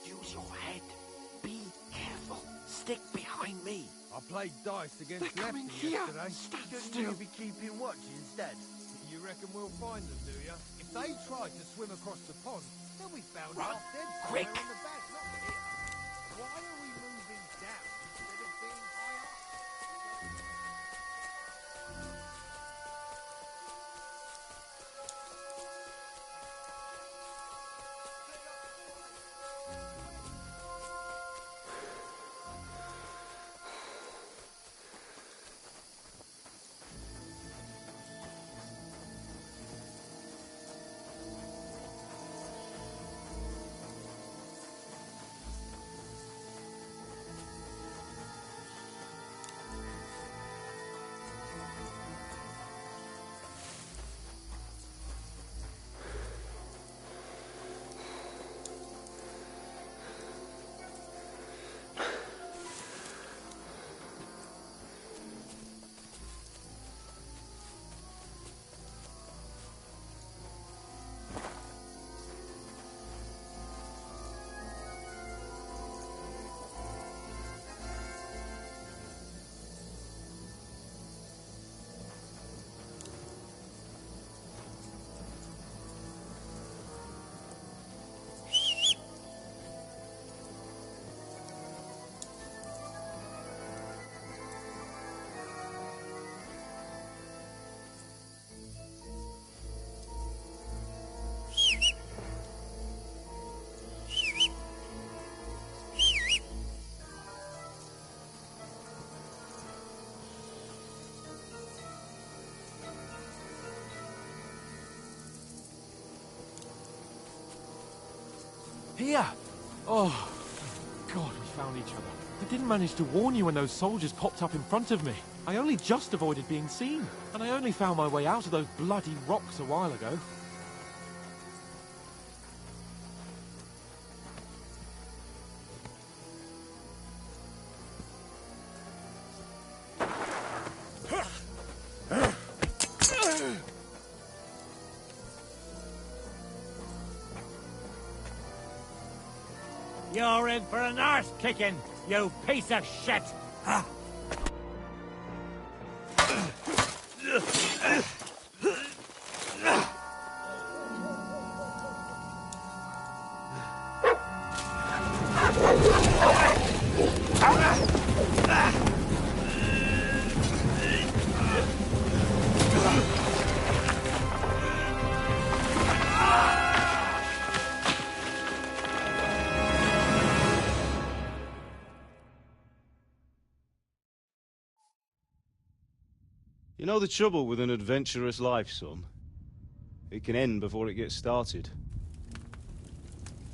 Speaker 11: Use your head. Be careful. Stick behind me.
Speaker 5: I played dice against
Speaker 11: They're coming
Speaker 5: Lefty
Speaker 11: here.
Speaker 5: yesterday.
Speaker 11: Stand
Speaker 5: Shouldn't
Speaker 11: still.
Speaker 5: you be keeping watch instead? You reckon we'll find them, do you? If they tried to swim across the pond, they'll be found
Speaker 11: Run.
Speaker 5: half dead
Speaker 11: Quick.
Speaker 5: somewhere on the bank, not here. Why are we moving down instead of being high up?
Speaker 3: Here!
Speaker 2: Oh, thank God we found each other. I didn't manage to warn you when those soldiers popped up in front of me. I only just avoided being seen, and I only found my way out of those bloody rocks a while ago.
Speaker 11: You're in for an arse kicking, you piece of shit!
Speaker 14: You know the trouble with an adventurous life, son? It can end before it gets started.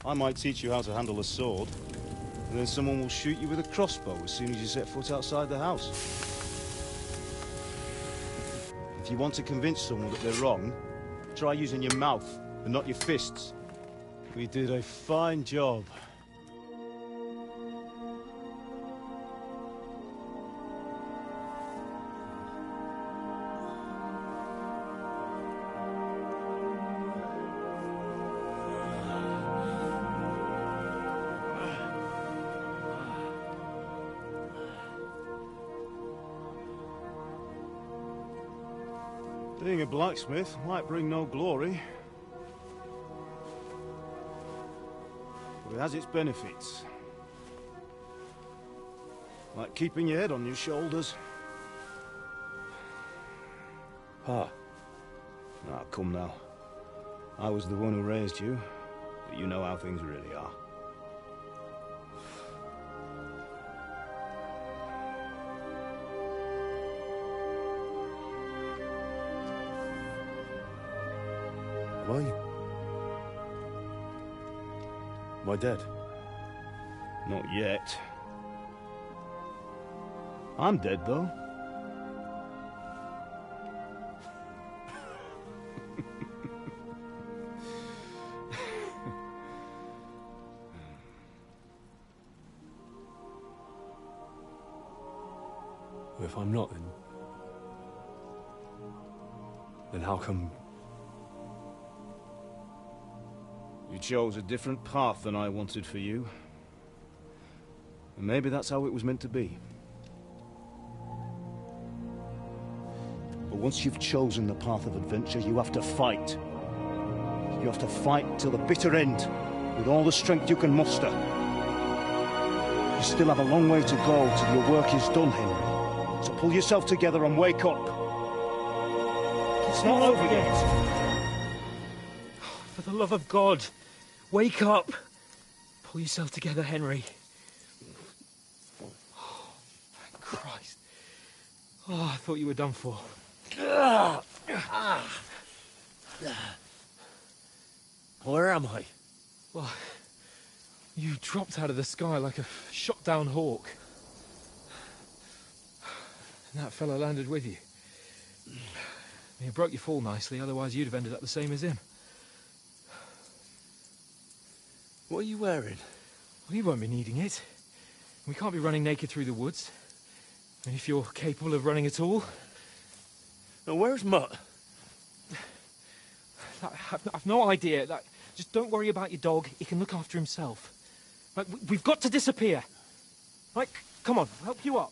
Speaker 14: I might teach you how to handle a sword, and then someone will shoot you with a crossbow as soon as you set foot outside the house. If you want to convince someone that they're wrong, try using your mouth and not your fists. We did a fine job. Being a blacksmith might bring no glory, but it has its benefits. Like keeping your head on your shoulders.
Speaker 8: Pa.
Speaker 14: Ah, come now. I was the one who raised you, but you know how things really are.
Speaker 8: Am I dead?
Speaker 14: Not yet. I'm dead, though.
Speaker 8: If I'm not, then how come...
Speaker 14: You chose a different path than I wanted for you. And maybe that's how it was meant to be. But once you've chosen the path of adventure, you have to fight. You have to fight till the bitter end, with all the strength you can muster. You still have a long way to go till your work is done, Henry. So pull yourself together and wake up. It's not over yet.
Speaker 2: For the love of God, wake up! Pull yourself together, Henry. Oh, thank Christ. Oh, I thought you were done for.
Speaker 12: Where am I?
Speaker 2: Well, you dropped out of the sky like a shot-down hawk. And that fella landed with you. You broke your fall nicely, otherwise you'd have ended up the same as him.
Speaker 12: What are you wearing?
Speaker 2: Well, you won't be needing it. We can't be running naked through the woods. And if you're capable of running at all...
Speaker 12: Now, where's Mutt?
Speaker 2: I've no idea. Just don't worry about your dog. He can look after himself. Right, we've got to disappear. Right, come on, I'll help you up.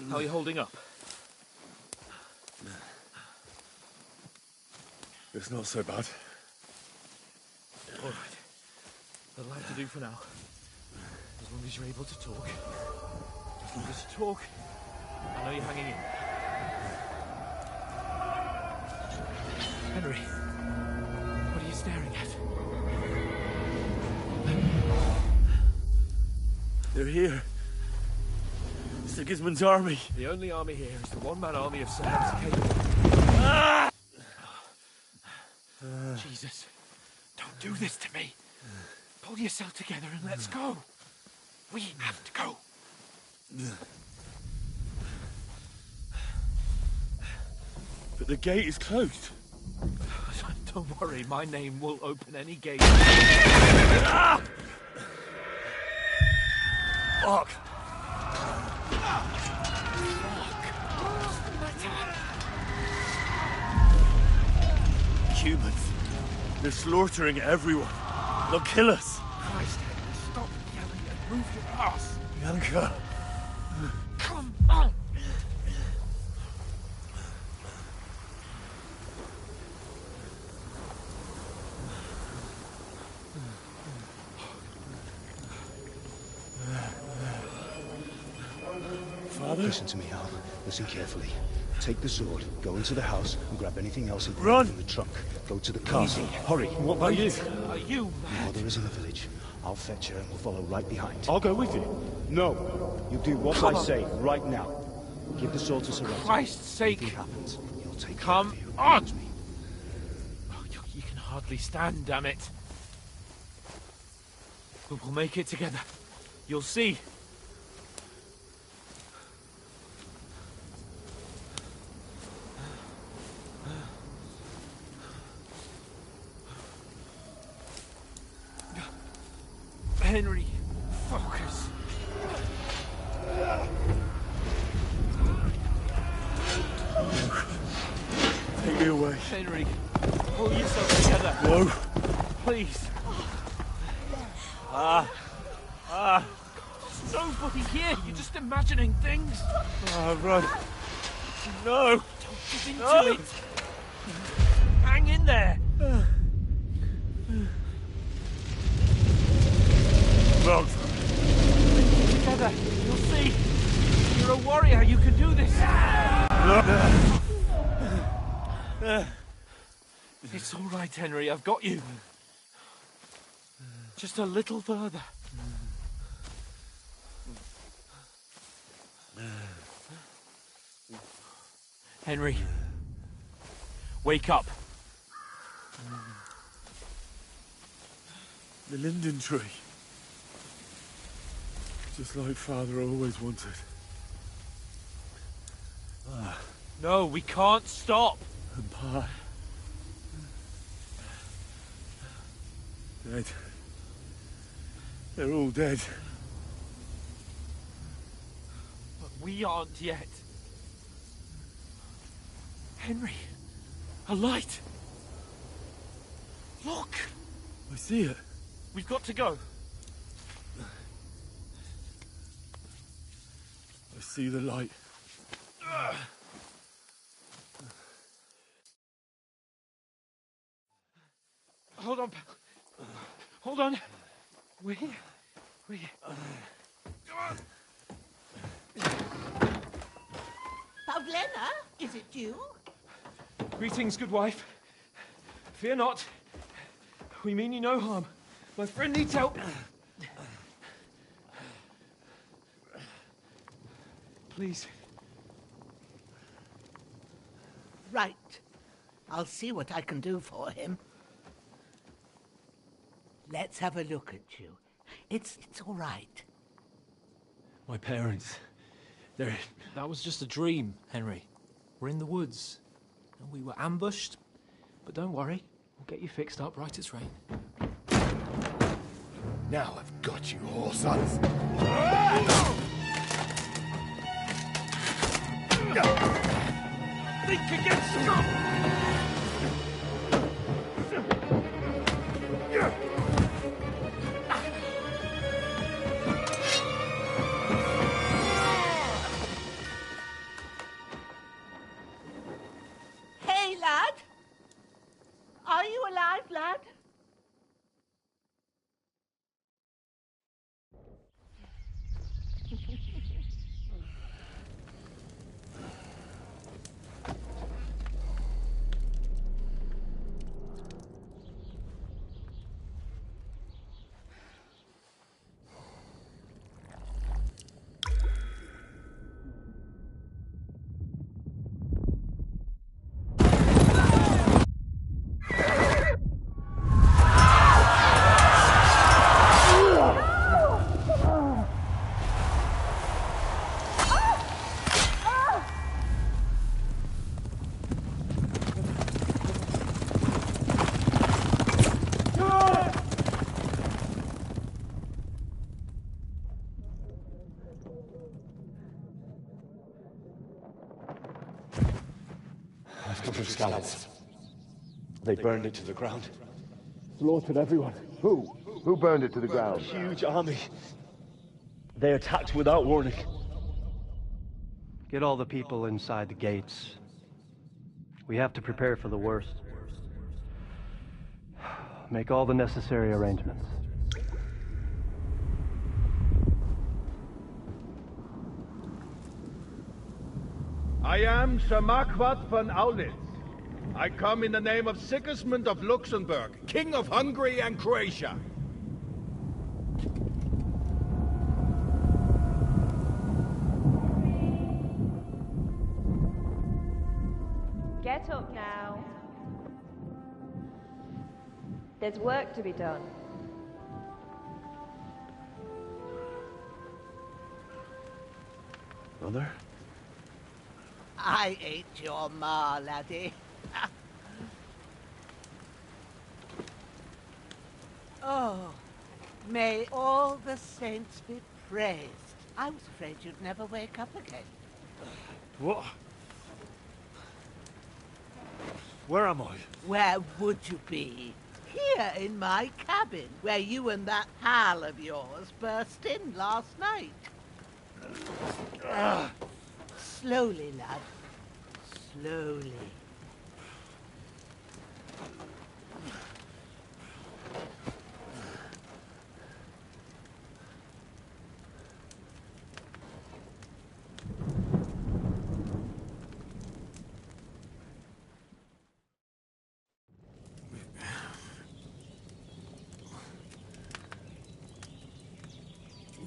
Speaker 2: How are you holding up?
Speaker 8: It's not so bad.
Speaker 2: All right. That'll have to do for now. As long as you're able to talk. As long as you talk, I know you're hanging in. Henry, what are you staring at?
Speaker 6: They're here. Sigismund's army.
Speaker 2: The only army here is the one-man army of Sir Hans Cable. Jesus, don't do this to me. Pull yourself together and let's go. We have to go.
Speaker 6: But the gate is closed.
Speaker 2: Don't worry, my name will open any gate.
Speaker 6: Fuck! Humans. They're slaughtering everyone. They'll kill us.
Speaker 2: Christ, Henry, stop yelling and move your ass.
Speaker 6: Bianca.
Speaker 2: Come on.
Speaker 6: Father?
Speaker 14: Listen to me, Al. Listen carefully. Take the sword, go into the house, and grab anything else
Speaker 6: Run!
Speaker 14: from the trunk. Go to the castle. Hurry.
Speaker 6: What about you?
Speaker 2: Are you mad?
Speaker 14: Mother is in the village. I'll fetch her and we'll follow right behind.
Speaker 6: I'll go with you.
Speaker 14: No. You do what I say right now. Give the sword to Sir Ralph.
Speaker 2: Christ's sake.
Speaker 14: Anything happens, you'll take
Speaker 2: Come
Speaker 14: care of you.
Speaker 2: on. Oh, you can hardly stand, damn it. But we'll make it together. You'll see. Henry, focus.
Speaker 6: Take me away.
Speaker 2: Henry, pull yourself together.
Speaker 6: No.
Speaker 2: Please. There's nobody here. You're just imagining things.
Speaker 6: Run. No.
Speaker 2: Don't get into it. Hang in there.
Speaker 6: Run.
Speaker 2: Together. You'll see. You're a warrior. You can do this. It's all right, Henry. I've got you. Just a little further. Henry, wake up.
Speaker 6: The linden tree. Just like Father always wanted.
Speaker 2: No, we can't stop.
Speaker 6: And Pa. Dead. They're all dead.
Speaker 2: But we aren't yet. Henry, a light. Look.
Speaker 6: I see it.
Speaker 2: We've got to go.
Speaker 6: I see the light.
Speaker 2: Hold on, pal. Hold on. We're here. We're here.
Speaker 15: Pavlena, is it you?
Speaker 2: Greetings, good wife. Fear not. We mean you no harm. My friend needs help. Please.
Speaker 15: Right. I'll see what I can do for him. Let's have a look at you. It's all right.
Speaker 2: My parents. They're... That was just a dream, Henry. We're in the woods. And we were ambushed. But don't worry. We'll get you fixed up right as rain.
Speaker 1: Now I've got you, whore sons.
Speaker 2: Think again, Scott!
Speaker 15: Hey, lad! Are you alive, lad?
Speaker 16: Truscalans. They burned it to the ground. Slaughtered everyone.
Speaker 17: Who? Who burned it to the
Speaker 16: A
Speaker 17: ground?
Speaker 16: huge army. They attacked without warning.
Speaker 18: Get all the people inside the gates. We have to prepare for the worst. Make all the necessary arrangements.
Speaker 5: I am Sir Marquardt von Aulitz. I come in the name of Sigismund of Luxembourg, King of Hungary and Croatia.
Speaker 19: Get up now. There's work to be done.
Speaker 16: Mother?
Speaker 15: I ain't your ma, laddie. Oh, may all the saints be praised. I was afraid you'd never wake up again.
Speaker 16: What? Where am I?
Speaker 15: Where would you be? Here in my cabin, where you and that pal of yours burst in last night. Slowly, lad. Slowly.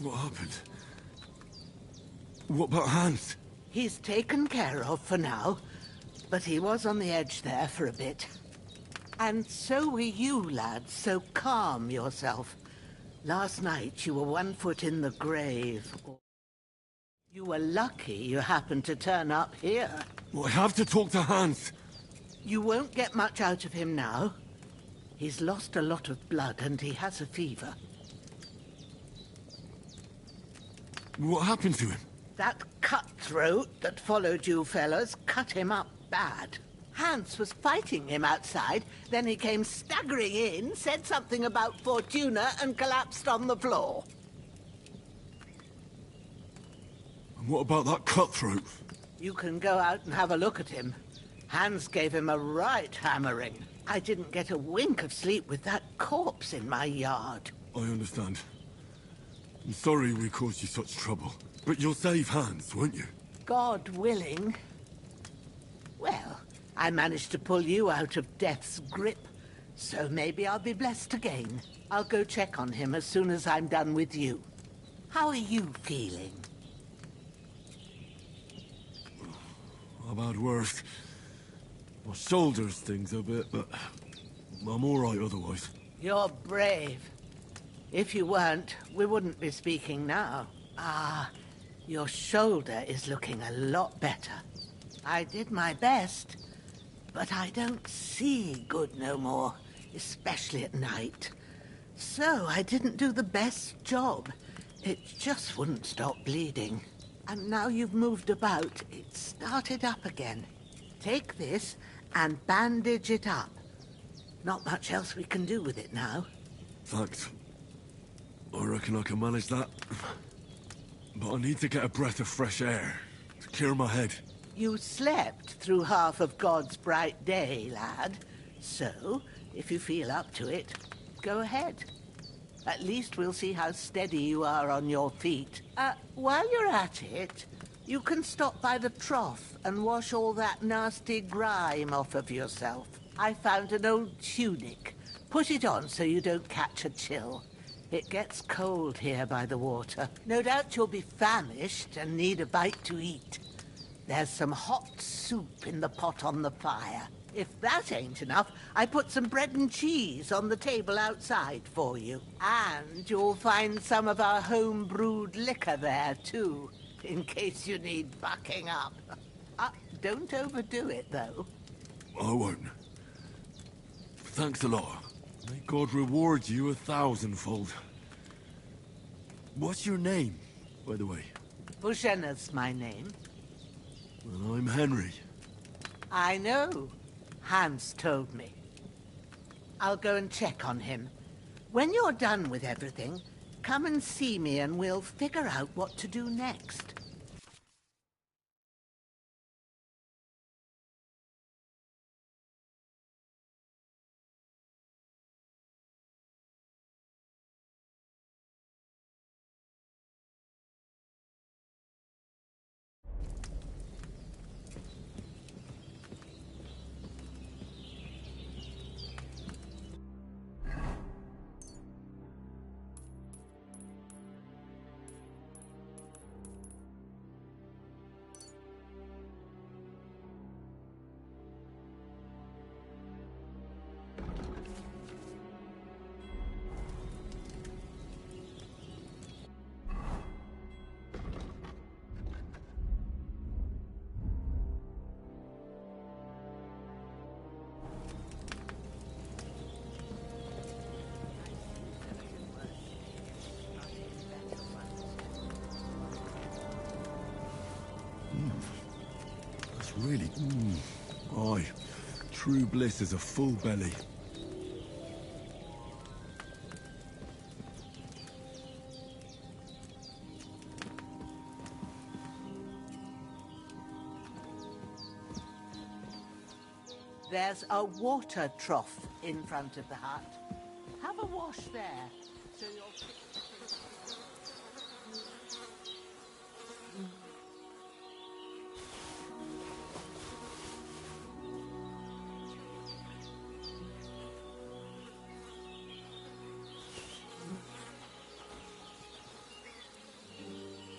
Speaker 8: What happened? What about Hans?
Speaker 15: He's taken care of for now, but he was on the edge there for a bit. And so were you, lad, so calm yourself. Last night you were 1 foot in the grave. You were lucky you happened to turn up here.
Speaker 8: Well, I have to talk to Hans.
Speaker 15: You won't get much out of him now. He's lost a lot of blood and he has a fever.
Speaker 8: What happened to him?
Speaker 15: That cutthroat that followed you fellas cut him up bad. Hans was fighting him outside, then he came staggering in, said something about Fortuna, and collapsed on the floor.
Speaker 8: And what about that cutthroat?
Speaker 15: You can go out and have a look at him. Hans gave him a right hammering. I didn't get a wink of sleep with that corpse in my yard.
Speaker 8: I understand. I'm sorry we caused you such trouble. But you'll save Hans, won't you?
Speaker 15: God willing. Well, I managed to pull you out of death's grip, so maybe I'll be blessed again. I'll go check on him as soon as I'm done with you. How are you feeling?
Speaker 8: I've had worse. My shoulder's things a bit, but I'm all right otherwise.
Speaker 15: You're brave. If you weren't, we wouldn't be speaking now. Ah, your shoulder is looking a lot better. I did my best, but I don't see good no more, especially at night. So I didn't do the best job. It just wouldn't stop bleeding. And now you've moved about, it started up again. Take this and bandage it up. Not much else we can do with it now.
Speaker 8: Thanks. I reckon I can manage that. But I need to get a breath of fresh air to clear my head.
Speaker 15: You slept through half of God's bright day, lad. So, if you feel up to it, go ahead. At least we'll see how steady you are on your feet. While you're at it, you can stop by the trough and wash all that nasty grime off of yourself. I found an old tunic. Put it on so you don't catch a chill. It gets cold here by the water. No doubt you'll be famished and need a bite to eat. There's some hot soup in the pot on the fire. If that ain't enough, I put some bread and cheese on the table outside for you. And you'll find some of our home-brewed liquor there, too, in case you need bucking up. Don't overdo it, though.
Speaker 8: I won't. Thanks a lot. May God reward you 1,000-fold. What's your name, by the way?
Speaker 15: Bushenna's my name.
Speaker 8: Well, I'm Henry.
Speaker 15: I know. Hans told me. I'll go and check on him. When you're done with everything, come and see me and we'll figure out what to do next.
Speaker 8: Really? Aye. True bliss is a full belly.
Speaker 15: There's a water trough in front of the hut. Have a wash there, so you'll...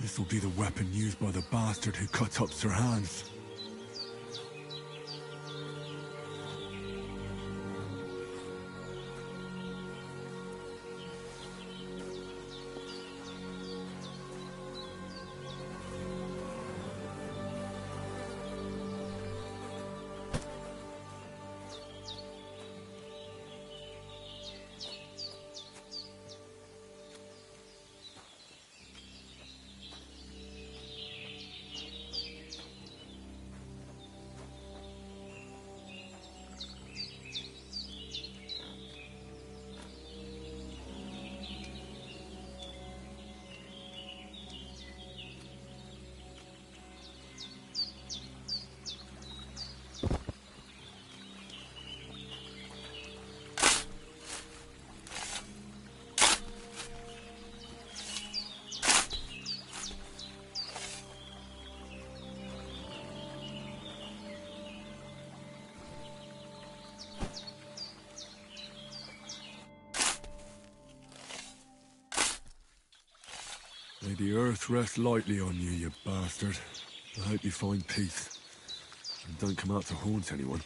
Speaker 8: This'll be the weapon used by the bastard who cut up Sir Hans. May the earth rest lightly on you, you bastard. I hope you find peace. And don't come out to haunt anyone.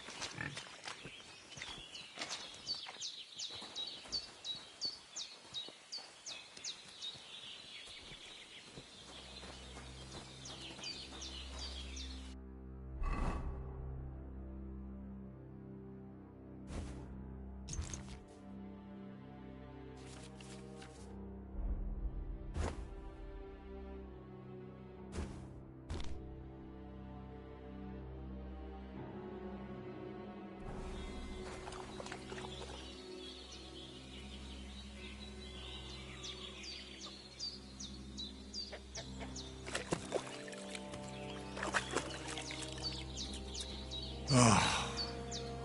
Speaker 8: Ah,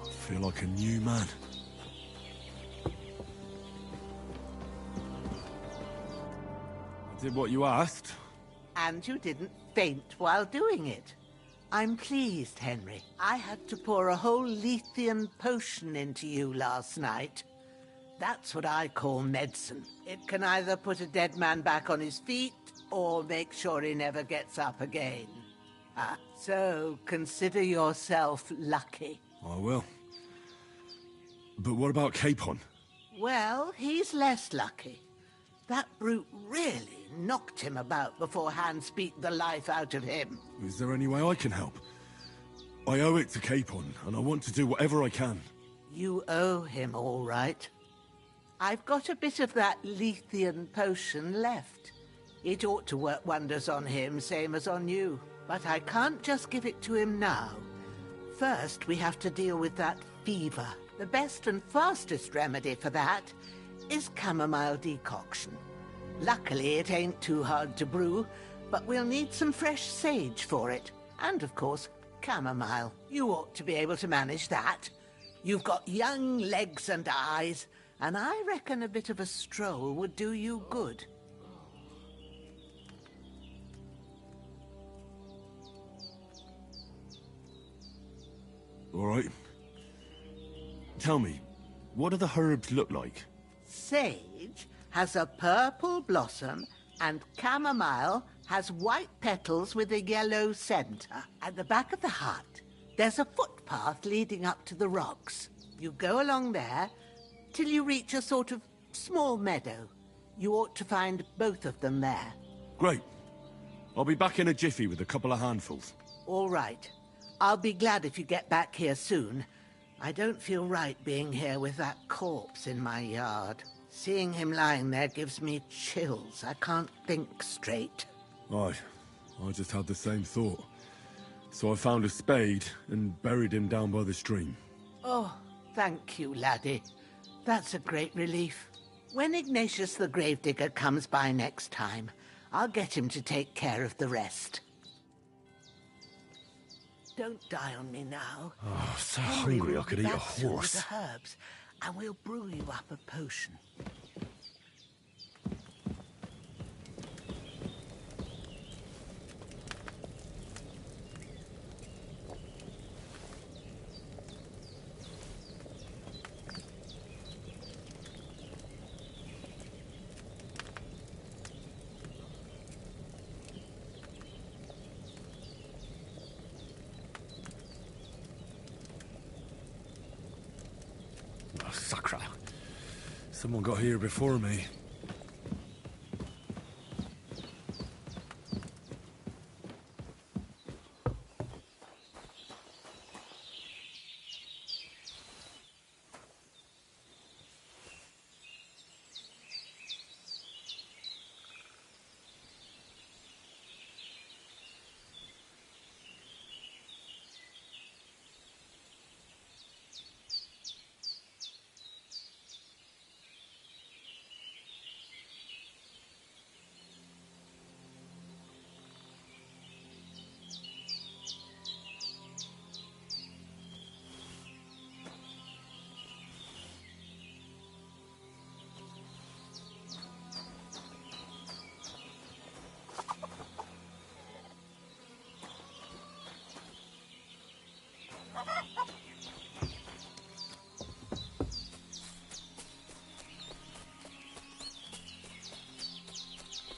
Speaker 8: I feel like a new man. I did what you asked.
Speaker 15: And you didn't faint while doing it. I'm pleased, Henry. I had to pour a whole Lethean potion into you last night. That's what I call medicine. It can either put a dead man back on his feet, or make sure he never gets up again. So consider yourself lucky.
Speaker 8: I will. But what about Capon?
Speaker 15: Well, he's less lucky. That brute really knocked him about before Hans beat the life out of him.
Speaker 8: Is there any way I can help? I owe it to Capon, and I want to do whatever I can.
Speaker 15: You owe him, all right. I've got a bit of that Lethean potion left. It ought to work wonders on him, same as on you. But I can't just give it to him now. First, we have to deal with that fever. The best and fastest remedy for that is chamomile decoction. Luckily, it ain't too hard to brew, but we'll need some fresh sage for it. And, of course, chamomile. You ought to be able to manage that. You've got young legs and eyes, and I reckon a bit of a stroll would do you good.
Speaker 8: All right. Tell me, what do the herbs look like?
Speaker 15: Sage has a purple blossom, and chamomile has white petals with a yellow center. At the back of the hut, there's a footpath leading up to the rocks. You go along there till you reach a sort of small meadow. You ought to find both of them there.
Speaker 8: Great. I'll be back in a jiffy with a couple of handfuls.
Speaker 15: All right. I'll be glad if you get back here soon. I don't feel right being here with that corpse in my yard. Seeing him lying there gives me chills. I can't think straight.
Speaker 8: Aye, I just had the same thought. So I found a spade and buried him down by the stream.
Speaker 15: Oh, thank you, laddie. That's a great relief. When Ignatius the Gravedigger comes by next time, I'll get him to take care of the rest. Don't die on me now.
Speaker 8: Oh, so
Speaker 15: Henry
Speaker 8: hungry
Speaker 15: will
Speaker 8: I could
Speaker 15: be
Speaker 8: eat a
Speaker 15: back soon with
Speaker 8: horse.
Speaker 15: the herbs, and we'll brew you up a potion.
Speaker 8: Oh, sacre. Someone got here before me.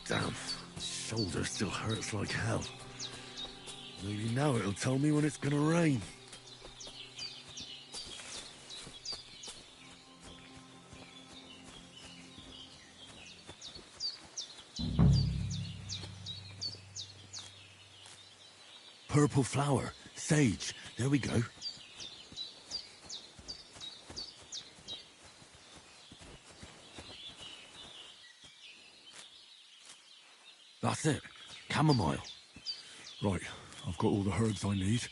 Speaker 8: Damn, shoulder still hurts like hell. Maybe now it'll tell me when it's gonna rain. Purple flower, sage, there we go. That's it. Chamomile. Right, I've got all the herbs I need.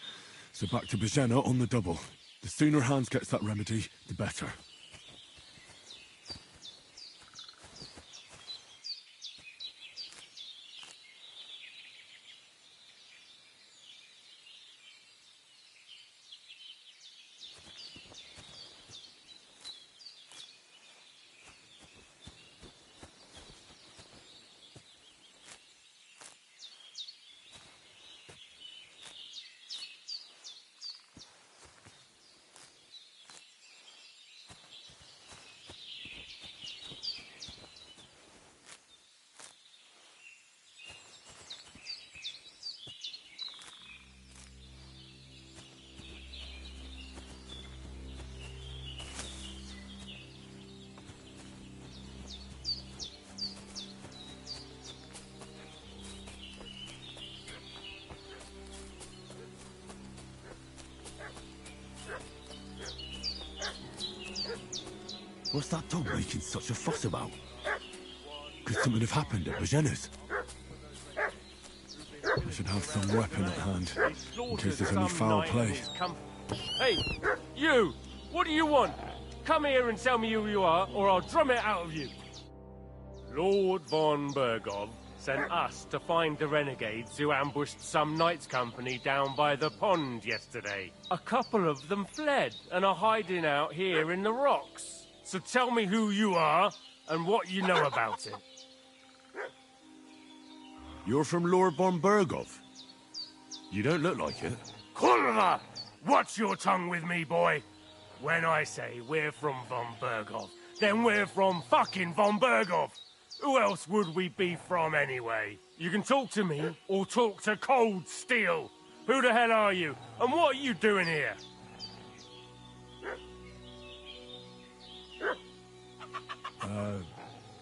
Speaker 8: So back to Bajena on the double. The sooner Hans gets that remedy, the better. What's that dog making such a fuss about? Could something have happened at Bajena's? I should have some weapon at hand, in case there's any foul play.
Speaker 7: Hey, you! What do you want? Come here and tell me who you are, or I'll drum it out of you. Lord von Bergov sent us to find the renegades who ambushed some knights' company down by the pond yesterday. A couple of them fled and are hiding out here in the rocks. So tell me who you are and what you know about it.
Speaker 8: You're from Lord von Bergov? You don't look like it.
Speaker 7: Kurva! Watch your tongue with me, boy. When I say we're from von Bergov, then we're from fucking von Bergov. Who else would we be from anyway? You can talk to me or talk to Cold Steel. Who the hell are you? And what are you doing here?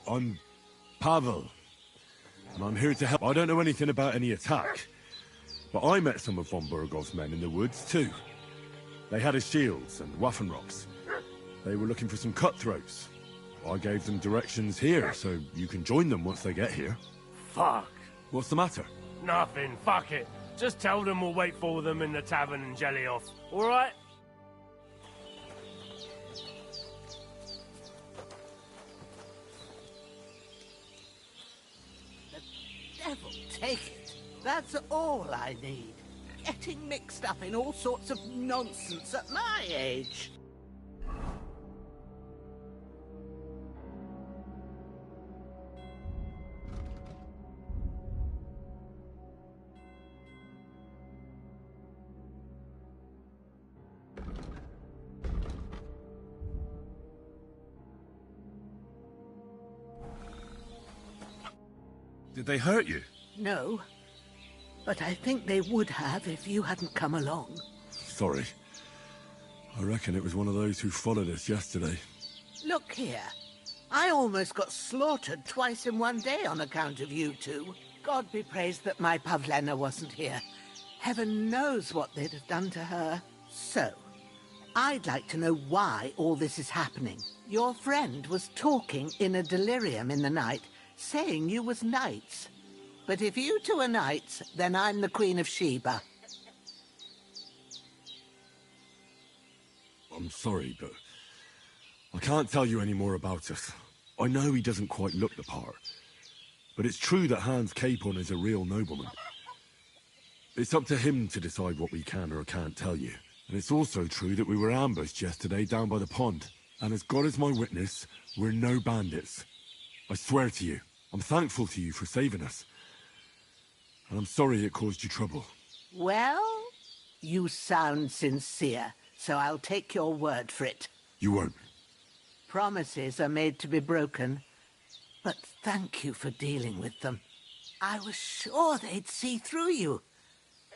Speaker 8: I'm Pavel. And I'm here to help. I don't know anything about any attack. But I met some of von Bergov's men in the woods, too. They had his shields and Waffenrocks. They were looking for some cutthroats. I gave them directions here, so you can join them once they get here.
Speaker 7: Fuck.
Speaker 8: What's the matter?
Speaker 7: Nothing, fuck it. Just tell them we'll wait for them in the tavern in Jelioff, alright?
Speaker 15: Devil take it. That's all I need. Getting mixed up in all sorts of nonsense at my age.
Speaker 8: Did they hurt you?
Speaker 15: No. But I think they would have if you hadn't come along.
Speaker 8: Sorry. I reckon it was one of those who followed us yesterday.
Speaker 15: Look here. I almost got slaughtered twice in one day on account of you two. God be praised that my Pavlena wasn't here. Heaven knows what they'd have done to her. So, I'd like to know why all this is happening. Your friend was talking in a delirium in the night, saying you was knights. But if you two are knights, then I'm the Queen of Sheba.
Speaker 8: I'm sorry, but I can't tell you any more about us. I know he doesn't quite look the part, but it's true that Hans Capon is a real nobleman. It's up to him to decide what we can or can't tell you. And it's also true that we were ambushed yesterday down by the pond. And as God is my witness, we're no bandits. I swear to you, I'm thankful to you for saving us. And I'm sorry it caused you trouble.
Speaker 15: Well, you sound sincere, so I'll take your word for it.
Speaker 8: You won't.
Speaker 15: Promises are made to be broken, but thank you for dealing with them. I was sure they'd see through you.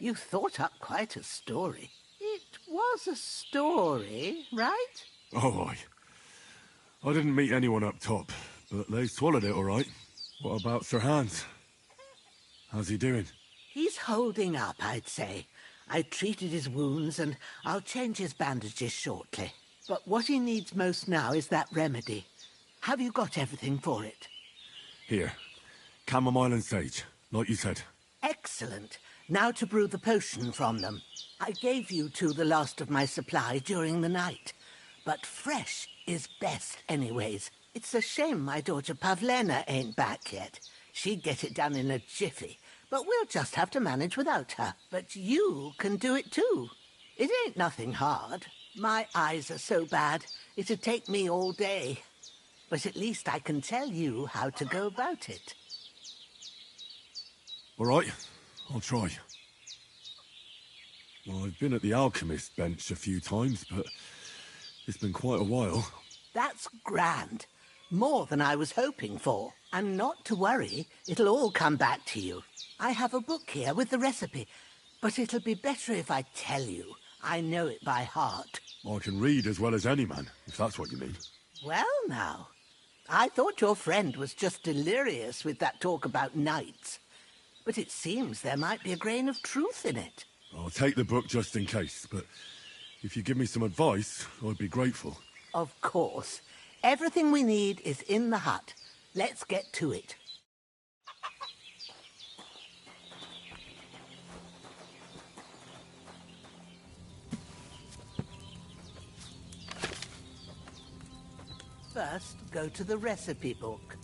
Speaker 15: You thought up quite a story. It was a story, right?
Speaker 8: Oh, I didn't meet anyone up top, but they swallowed it all right. What about Sir Hans? How's he doing?
Speaker 15: He's holding up, I'd say. I treated his wounds, and I'll change his bandages shortly. But what he needs most now is that remedy. Have you got everything for it?
Speaker 8: Here. Chamomile and sage, like you said.
Speaker 15: Excellent. Now to brew the potion from them. I gave you two the last of my supply during the night. But fresh is best anyways. It's a shame my daughter Pavlena ain't back yet. She'd get it done in a jiffy. But we'll just have to manage without her. But you can do it too. It ain't nothing hard. My eyes are so bad, it'd take me all day. But at least I can tell you how to go about it.
Speaker 8: All right, I'll try. Well, I've been at the alchemist bench a few times, but it's been quite a while.
Speaker 15: That's grand. More than I was hoping for. And not to worry, it'll all come back to you. I have a book here with the recipe, but it'll be better if I tell you. I know it by heart.
Speaker 8: I can read as well as any man, if that's what you mean.
Speaker 15: Well, now. I thought your friend was just delirious with that talk about knights. But it seems there might be a grain of truth in it.
Speaker 8: I'll take the book just in case, but if you give me some advice, I'd be grateful.
Speaker 15: Of course. Everything we need is in the hut. Let's get to it. First, go to the recipe book.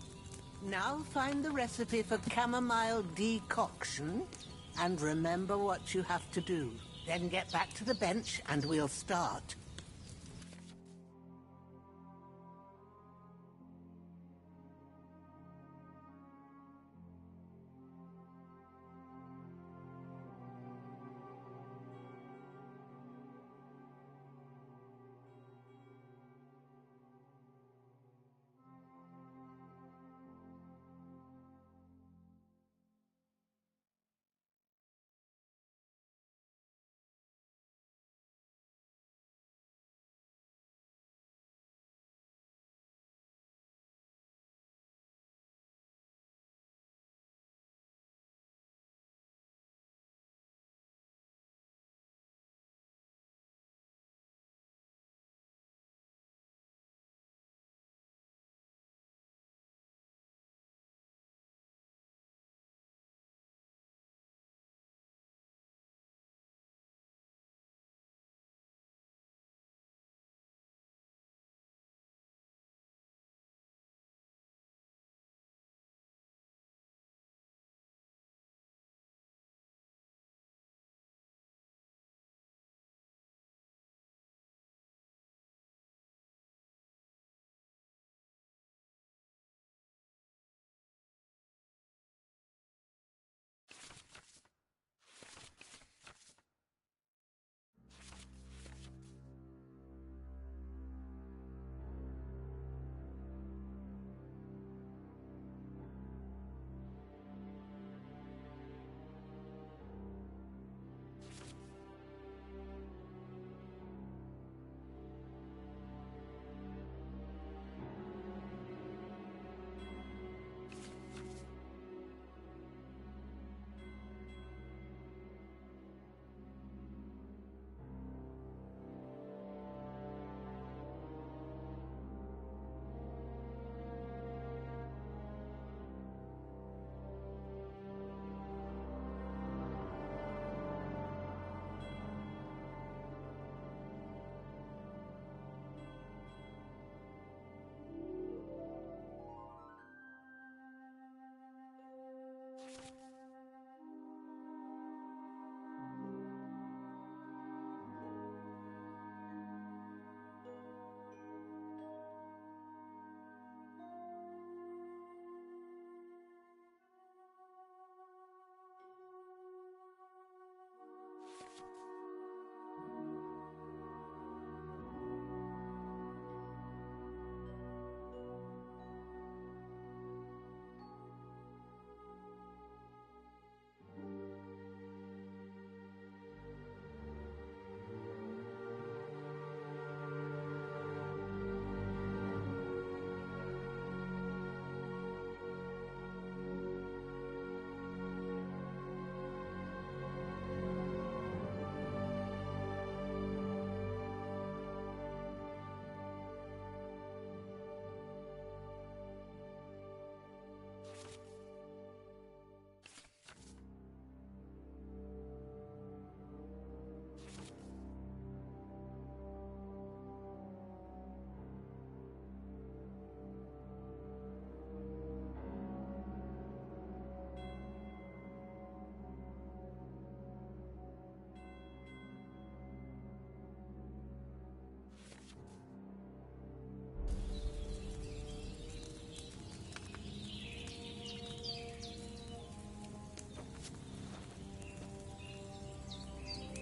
Speaker 15: Now find the recipe for chamomile decoction and remember what you have to do. Then get back to the bench and we'll start.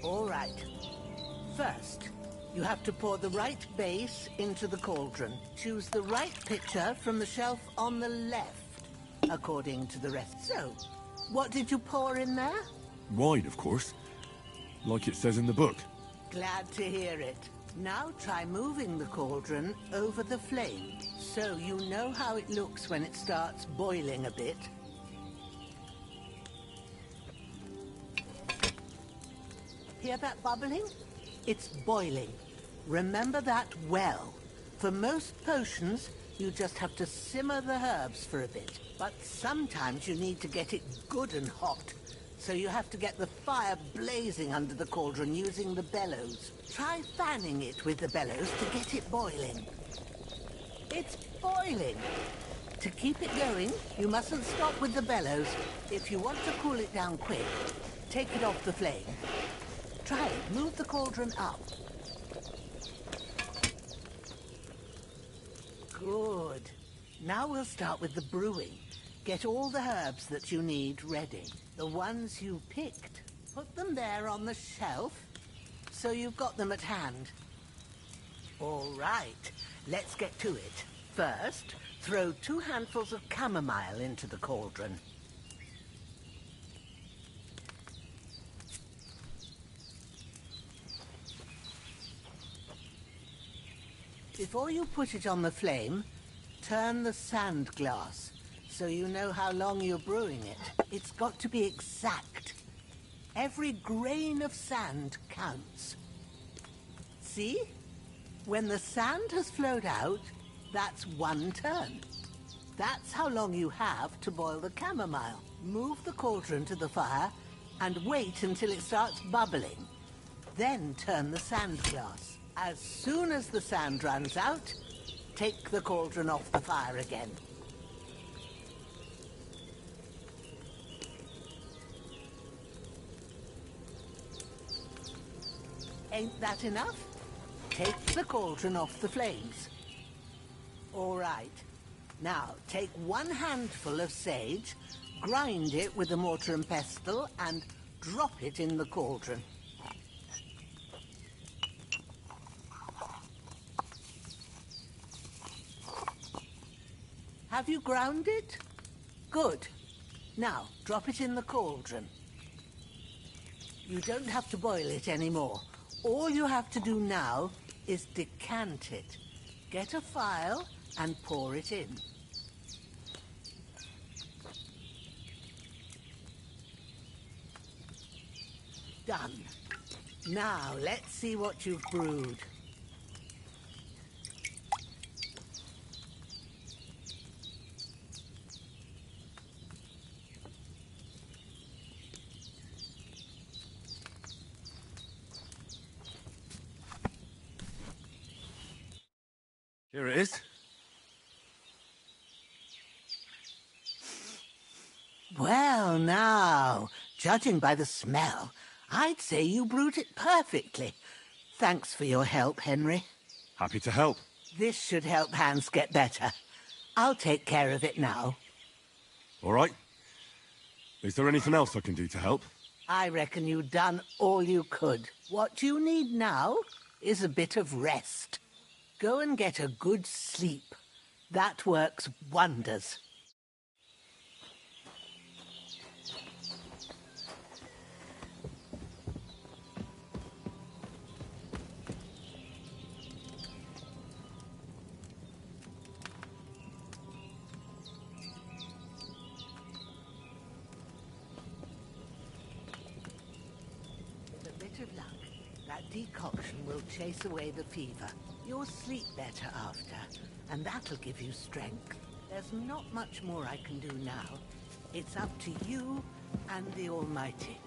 Speaker 15: All right. First, you have to pour the right base into the cauldron. Choose the right pitcher from the shelf on the left, according to the rest. So, what did you pour in there?
Speaker 8: Wine, of course. Like it says in the book.
Speaker 15: Glad to hear it. Now try moving the cauldron over the flame, so you know how it looks when it starts boiling a bit. Hear that bubbling? It's boiling. Remember that well. For most potions, you just have to simmer the herbs for a bit. But sometimes you need to get it good and hot. So you have to get the fire blazing under the cauldron using the bellows. Try fanning it with the bellows to get it boiling. It's boiling. To keep it going, you mustn't stop with the bellows. If you want to cool it down quick, take it off the flame. Try it. Move the cauldron up. Good. Now we'll start with the brewing. Get all the herbs that you need ready. The ones you picked. Put them there on the shelf, so you've got them at hand. All right, let's get to it. First, throw 2 handfuls of chamomile into the cauldron. Before you put it on the flame, turn the sand glass, so you know how long you're brewing it. It's got to be exact. Every grain of sand counts. See? When the sand has flowed out, that's 1 turn. That's how long you have to boil the chamomile. Move the cauldron to the fire and wait until it starts bubbling. Then turn the sand glass. As soon as the sand runs out, take the cauldron off the fire again. Ain't that enough? Take the cauldron off the flames. All right. Now, take 1 handful of sage, grind it with a mortar and pestle, and drop it in the cauldron. Have you ground it? Good. Now, drop it in the cauldron. You don't have to boil it anymore. All you have to do now is decant it. Get a phial and pour it in. Done. Now, let's see what you've brewed.
Speaker 8: Here it is.
Speaker 15: Well, now, judging by the smell, I'd say you brewed it perfectly. Thanks for your help, Henry.
Speaker 8: Happy to help.
Speaker 15: This should help Hans get better. I'll take care of it now.
Speaker 8: All right. Is there anything else I can do to help?
Speaker 15: I reckon you've done all you could. What you need now is a bit of rest. Go and get a good sleep. That works wonders. With a bit of luck, that decoction will chase away the fever. You'll sleep better after, and that'll give you strength. There's not much more I can do now. It's up to you and the Almighty.